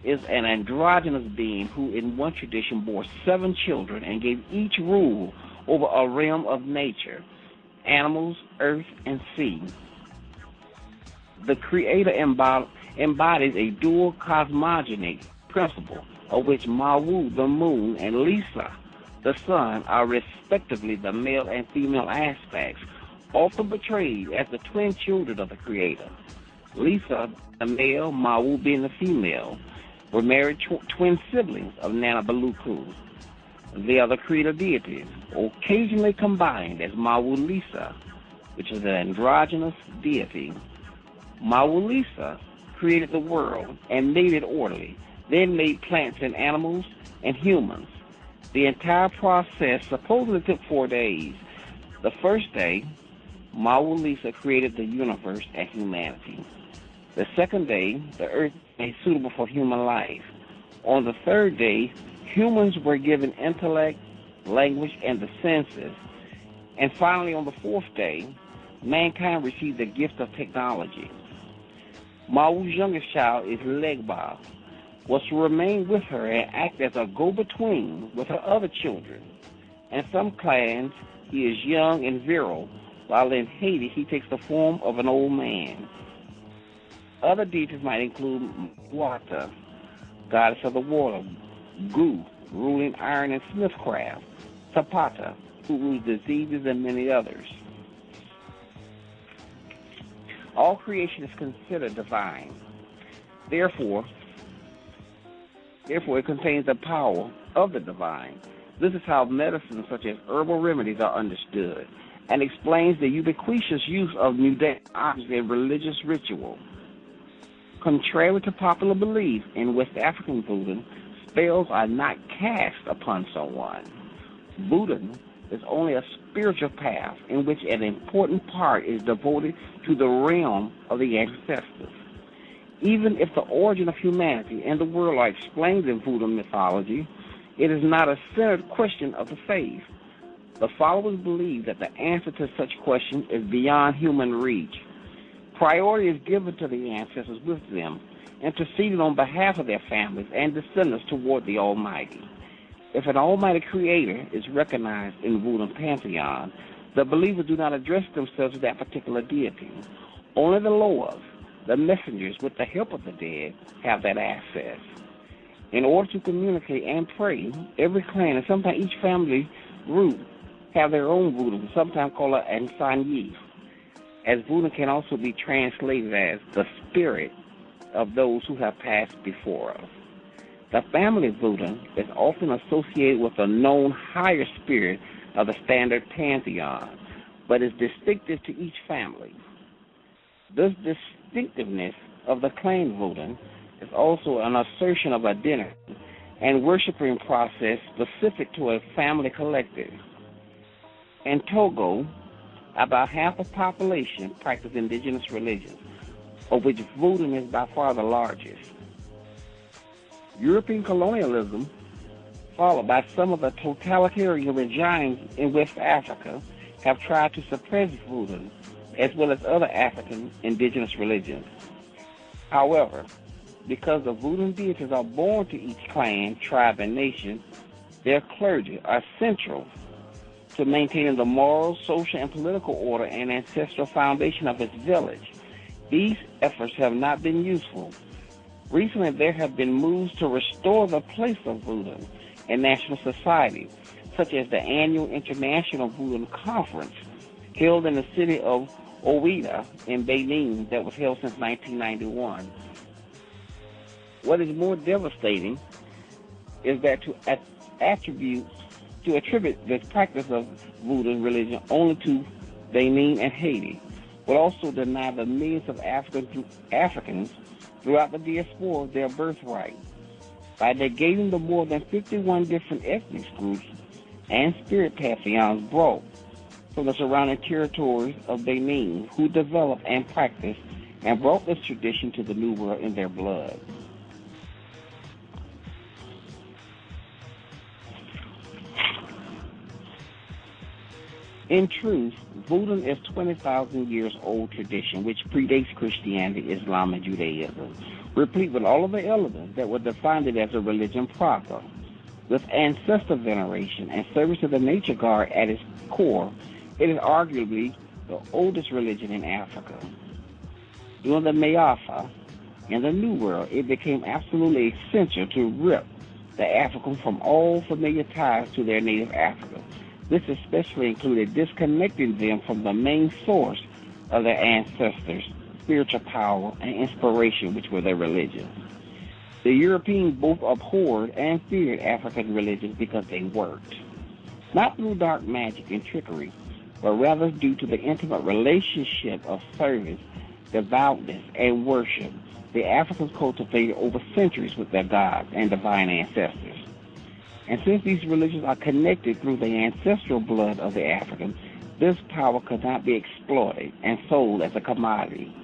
is an androgynous being who in one tradition bore 7 children and gave each rule over a realm of nature animals, earth, and sea. The Creator embodies a dual cosmogonic principle, of which Mawu, the moon, and Lisa, the sun, are respectively the male and female aspects, often portrayed as the twin children of the Creator. Lisa, the male, Mawu being the female, were married twin siblings of Nana Baluku. They are the Creator deities, occasionally combined as Mawu Lisa, which is an androgynous deity. Mawu Lisa created the world and made it orderly, then made plants and animals and humans. The entire process supposedly took 4 days. The first day, Mawu Lisa created the universe and humanity. The second day, the earth made suitable for human life. On the third day, humans were given intellect, language, and the senses. And finally, on the fourth day, mankind received the gift of technology. Mawu's youngest child is Legba, was to remain with her and act as a go-between with her other children. In some clans, he is young and virile, while in Haiti, he takes the form of an old man. Other deities might include Wata, goddess of the water, Gu, ruling iron and smithcraft, Zapata, who rules diseases, and many others. All creation is considered divine. Therefore, it contains the power of the divine. This is how medicines such as herbal remedies are understood, and explains the ubiquitous use of mundane objects in religious ritual. Contrary to popular belief in West African Vodun, spells are not cast upon someone. Vodun is only a spiritual path in which an important part is devoted to the realm of the ancestors. Even if the origin of humanity and the world are explained in Vodun mythology, it is not a centered question of the faith. The followers believe that the answer to such question is beyond human reach. Priority is given to the ancestors with them, interceding on behalf of their families and descendants toward the Almighty. If an Almighty Creator is recognized in Vodun pantheon, the believers do not address themselves to that particular deity. Only the Loas, the messengers with the help of the dead, have that access. In order to communicate and pray, every clan and sometimes each family group have their own Vodun, sometimes called an Ansanyif, as Vodun can also be translated as the spirit of those who have passed before us. The family Vodun is often associated with a known higher spirit of the standard pantheon, but is distinctive to each family. This distinctiveness of the clan Vodun is also an assertion of identity and worshiping process specific to a family collective. In Togo, about half the population practice indigenous religions, of which Vodun is by far the largest. European colonialism, followed by some of the totalitarian regimes in West Africa, have tried to suppress Vodun, as well as other African indigenous religions. However, because the Vodun deities are born to each clan, tribe, and nation, their clergy are central to maintaining the moral, social, and political order and ancestral foundation of its village. These efforts have not been useful. Recently, there have been moves to restore the place of Vodun in national society, such as the annual International Vodun Conference held in the city of Oida in Benin that was held since 1991. What is more devastating is that to attribute this practice of Vodun religion only to Benin and Haiti would also deny the millions of Africans throughout the diaspora their birthright. By negating the more than 51 different ethnic groups and spirit pantheons brought from the surrounding territories of Benin, who developed and practiced and brought this tradition to the New World in their blood. In truth, Vodun is 20,000 years old tradition which predates Christianity, Islam, and Judaism, replete with all of the elements that would define it as a religion proper. With ancestor veneration and service to the nature god at its core, It is arguably the oldest religion in Africa. During the Mayafa, in the New World, it became absolutely essential to rip the African from all familiar ties to their native Africa. This especially included disconnecting them from the main source of their ancestors' spiritual power and inspiration, which were their religion. The Europeans both abhorred and feared African religions because they worked, not through dark magic and trickery, but rather due to the intimate relationship of service, devoutness, and worship the Africans cultivated over centuries with their gods and divine ancestors. And since these religions are connected through the ancestral blood of the Africans, this power could not be exploited and sold as a commodity.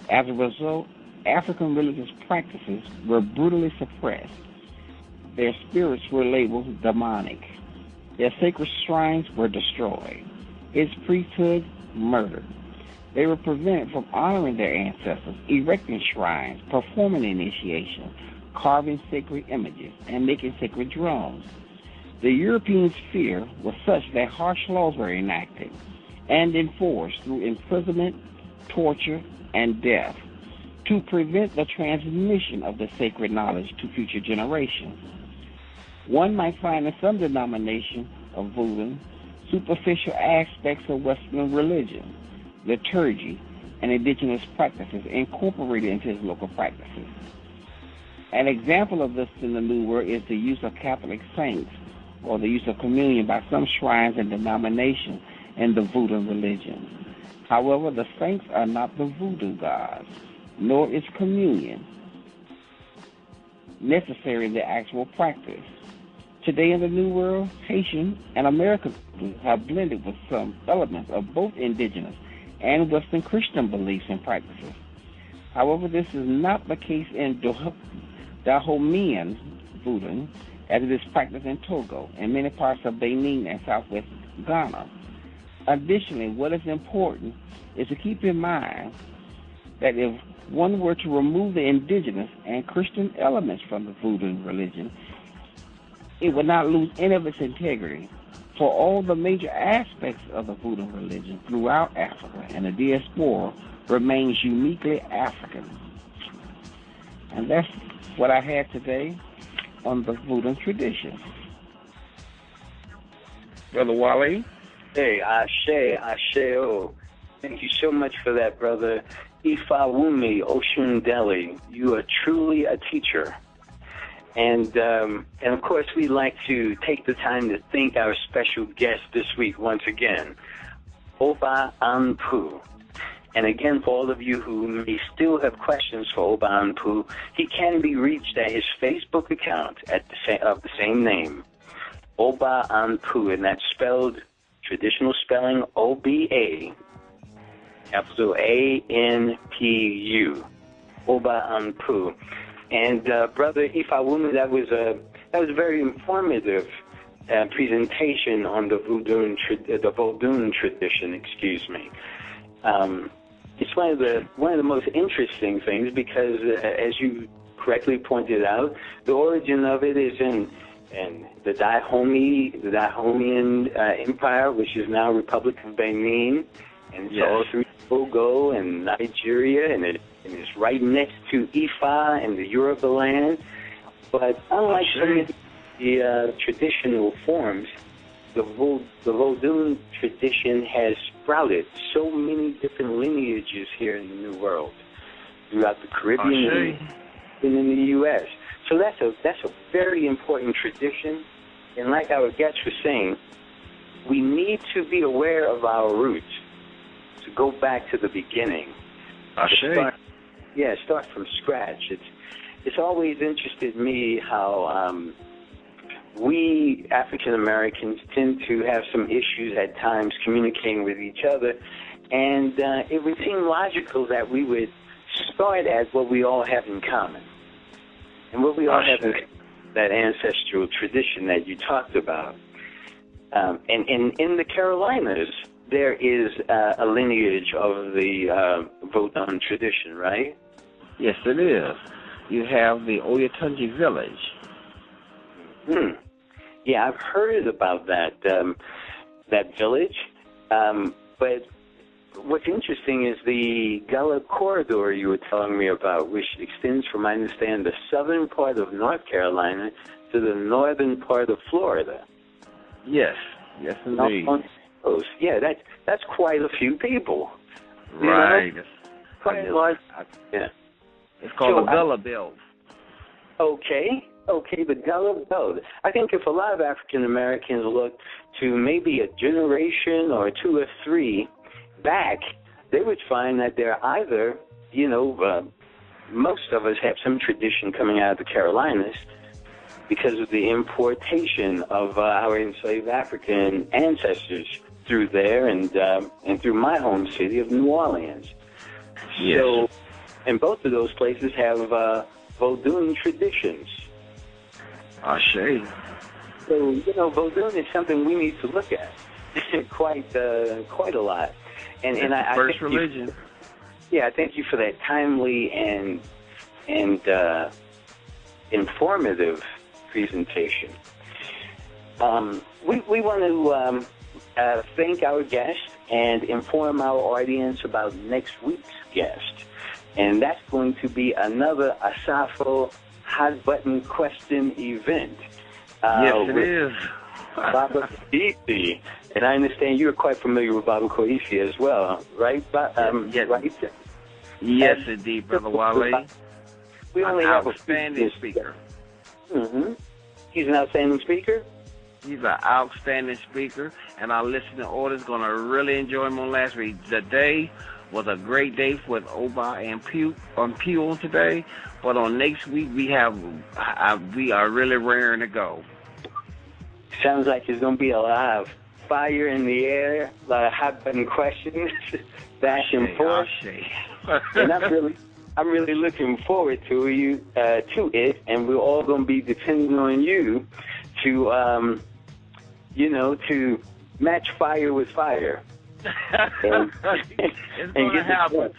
As a result, African religious practices were brutally suppressed. Their spirits were labeled demonic. Their sacred shrines were destroyed. Its priesthood murdered. They were prevented from honoring their ancestors, erecting shrines, performing initiation, carving sacred images, and making sacred drums. The Europeans' fear was such that harsh laws were enacted and enforced through imprisonment, torture, and death to prevent the transmission of the sacred knowledge to future generations. One might find in some denominations of Vodun superficial aspects of Western religion, liturgy, and indigenous practices incorporated into his local practices. An example of this in the New World is the use of Catholic saints or the use of communion by some shrines and denominations in the Vodun religion. However, the saints are not the voodoo gods, nor is communion necessary in the actual practice. Today in the New World, Haitian and American have blended with some elements of both indigenous and Western Christian beliefs and practices. However, this is not the case in Dahomean Vodun, as it is practiced in Togo and many parts of Benin and southwest Ghana. Additionally, what is important is to keep in mind that if one were to remove the indigenous and Christian elements from the Vodun religion, it would not lose any of its integrity, for all the major aspects of the Vodun religion throughout Africa and the diaspora remains uniquely African. And that's what I had today on the Vodun tradition. Brother Wale? Hey, Ashe. Thank you so much for that, brother. Ifawumi Oshundeli, you are truly a teacher. And of course, we'd like to take the time to thank our special guest this week once again, Oba Anpu. And again, for all of you who may still have questions for Oba Anpu, he can be reached at his Facebook account of the same name, Oba Anpu, and that's spelled traditional spelling OBA, capital ANPU, Oba Anpu. And Brother Ifawumi, that was a very informative presentation on the Vodun tradition. Excuse me. It's one of the most interesting things because, as you correctly pointed out, the origin of it is in the Dahomean Empire, which is now Republic of Benin, and it's all through Togo and Nigeria, and it's right next to Ifa and the Yoruba land. But unlike some of the traditional forms, the Vodun tradition has sprouted so many different lineages here in the New World, throughout the Caribbean and in the U.S. So that's a very important tradition. And like our guest was saying, we need to be aware of our roots, to go back to the beginning. Start from scratch. It's always interested me how we African Americans tend to have some issues at times communicating with each other, and it would seem logical that we would start at what we all have in common. And what we all have in that ancestral tradition that you talked about. And in the Carolinas, there is a lineage of the Vodun tradition, right? Yes, it is. You have the Oyatunji village. Yeah, I've heard about that village. But what's interesting is the Gullah corridor you were telling me about, which extends from, I understand, the southern part of North Carolina to the northern part of Florida. Yes, indeed. On the coast. Yeah, that's quite a few people. Right. Quite a large. Yeah. It's called the Gullah Belt. Okay, the Gullah Belt. I think if a lot of African Americans look to maybe a generation or two or three back, they would find that they're either, most of us have some tradition coming out of the Carolinas because of the importation of our enslaved African ancestors through there and through my home city of New Orleans. Yes. So, and both of those places have Vodun traditions. Ashe. So, Vodun is something we need to look at quite a lot. And I first thank religion. I thank you for that timely and informative presentation. We want to thank our guest and inform our audience about next week's guest. And that's going to be another Asafo Hot Button Question event. Yes, it is. Baba Koifi. And I understand you're quite familiar with Baba Koifi as well, right? Yes. Right? Yes, indeed, Brother Wale. We only have a outstanding speaker. Mm-hmm. He's an outstanding speaker? He's an outstanding speaker, and our listening audience going to really enjoy him on last week. Today was a great day with Oba Anpu on today, but on next week we are really raring to go. Sounds like there's going to be a lot of fire in the air, a lot of hot button questions back and forth. And I'm really looking forward to it, and we're all going to be depending on you to to match fire with fire. It's going to happen.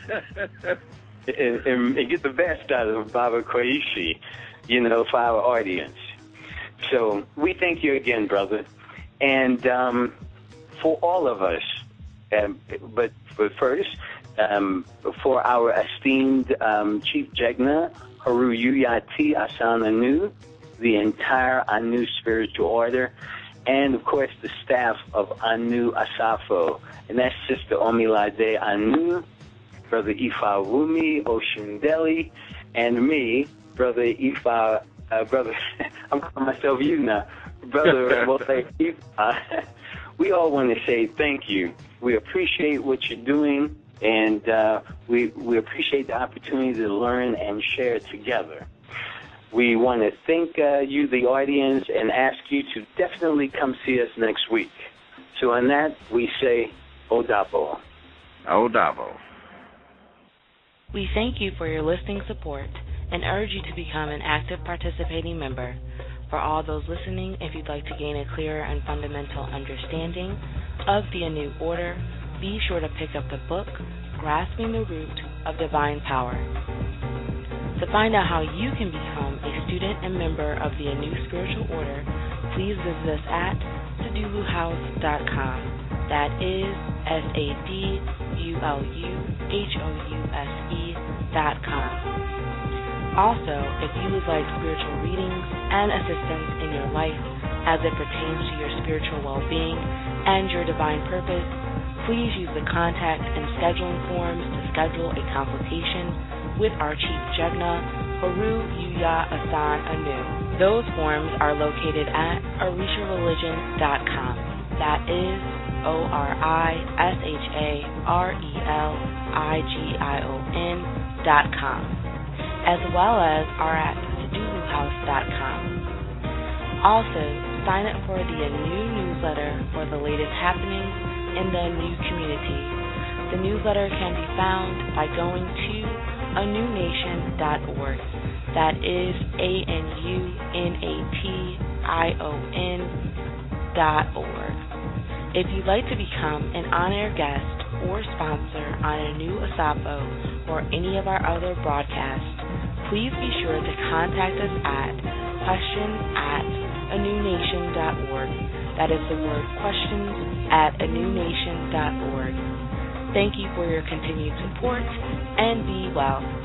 and get the best out of Baba Koifi, for our audience. So we thank you again, brother. And for all of us, but first, for our esteemed Chief Jegna, Haru Yuyati Asan Anu, the entire ANU Spiritual Order, and, of course, the staff of ANU Asafo. And that's Sister Omilade Anu, Brother Ifa Wumi Oshundeli, and me, Brother Ifa, I'm calling myself you now, Brother Ifa. We all want to say thank you. We appreciate what you're doing, and we appreciate the opportunity to learn and share together. We want to thank you, the audience, and ask you to definitely come see us next week. So on that, we say, Odabo. Odabo. We thank you for your listening support and urge you to become an active participating member. For all those listening, if you'd like to gain a clearer and fundamental understanding of the ANU Order, be sure to pick up the book, Grasping the Root of Divine Power. To find out how you can become a student and member of the ANU Spiritual Order, please visit us at saduluhouse.com. That is saduluhouse.com. Also, if you would like spiritual readings and assistance in your life as it pertains to your spiritual well-being and your divine purpose, please use the contact and scheduling forms to schedule a consultation with our Chief Jegna, Haru Yuya Asan Anu. Those forms are located at orishareligion.com. That is orishareligion.com, as well as are at saduluhouse.com. Also, sign up for the ANU newsletter for the latest happenings in the ANU community. The newsletter can be found by going to ANUNation.org. That is ANUNATION.org. If you'd like to become an on-air guest or sponsor on ANU Asafo or any of our other broadcasts, please be sure to contact us at questions@ANUNation.org. That is the word questions at anunation.org. Thank you for your continued support, and be well.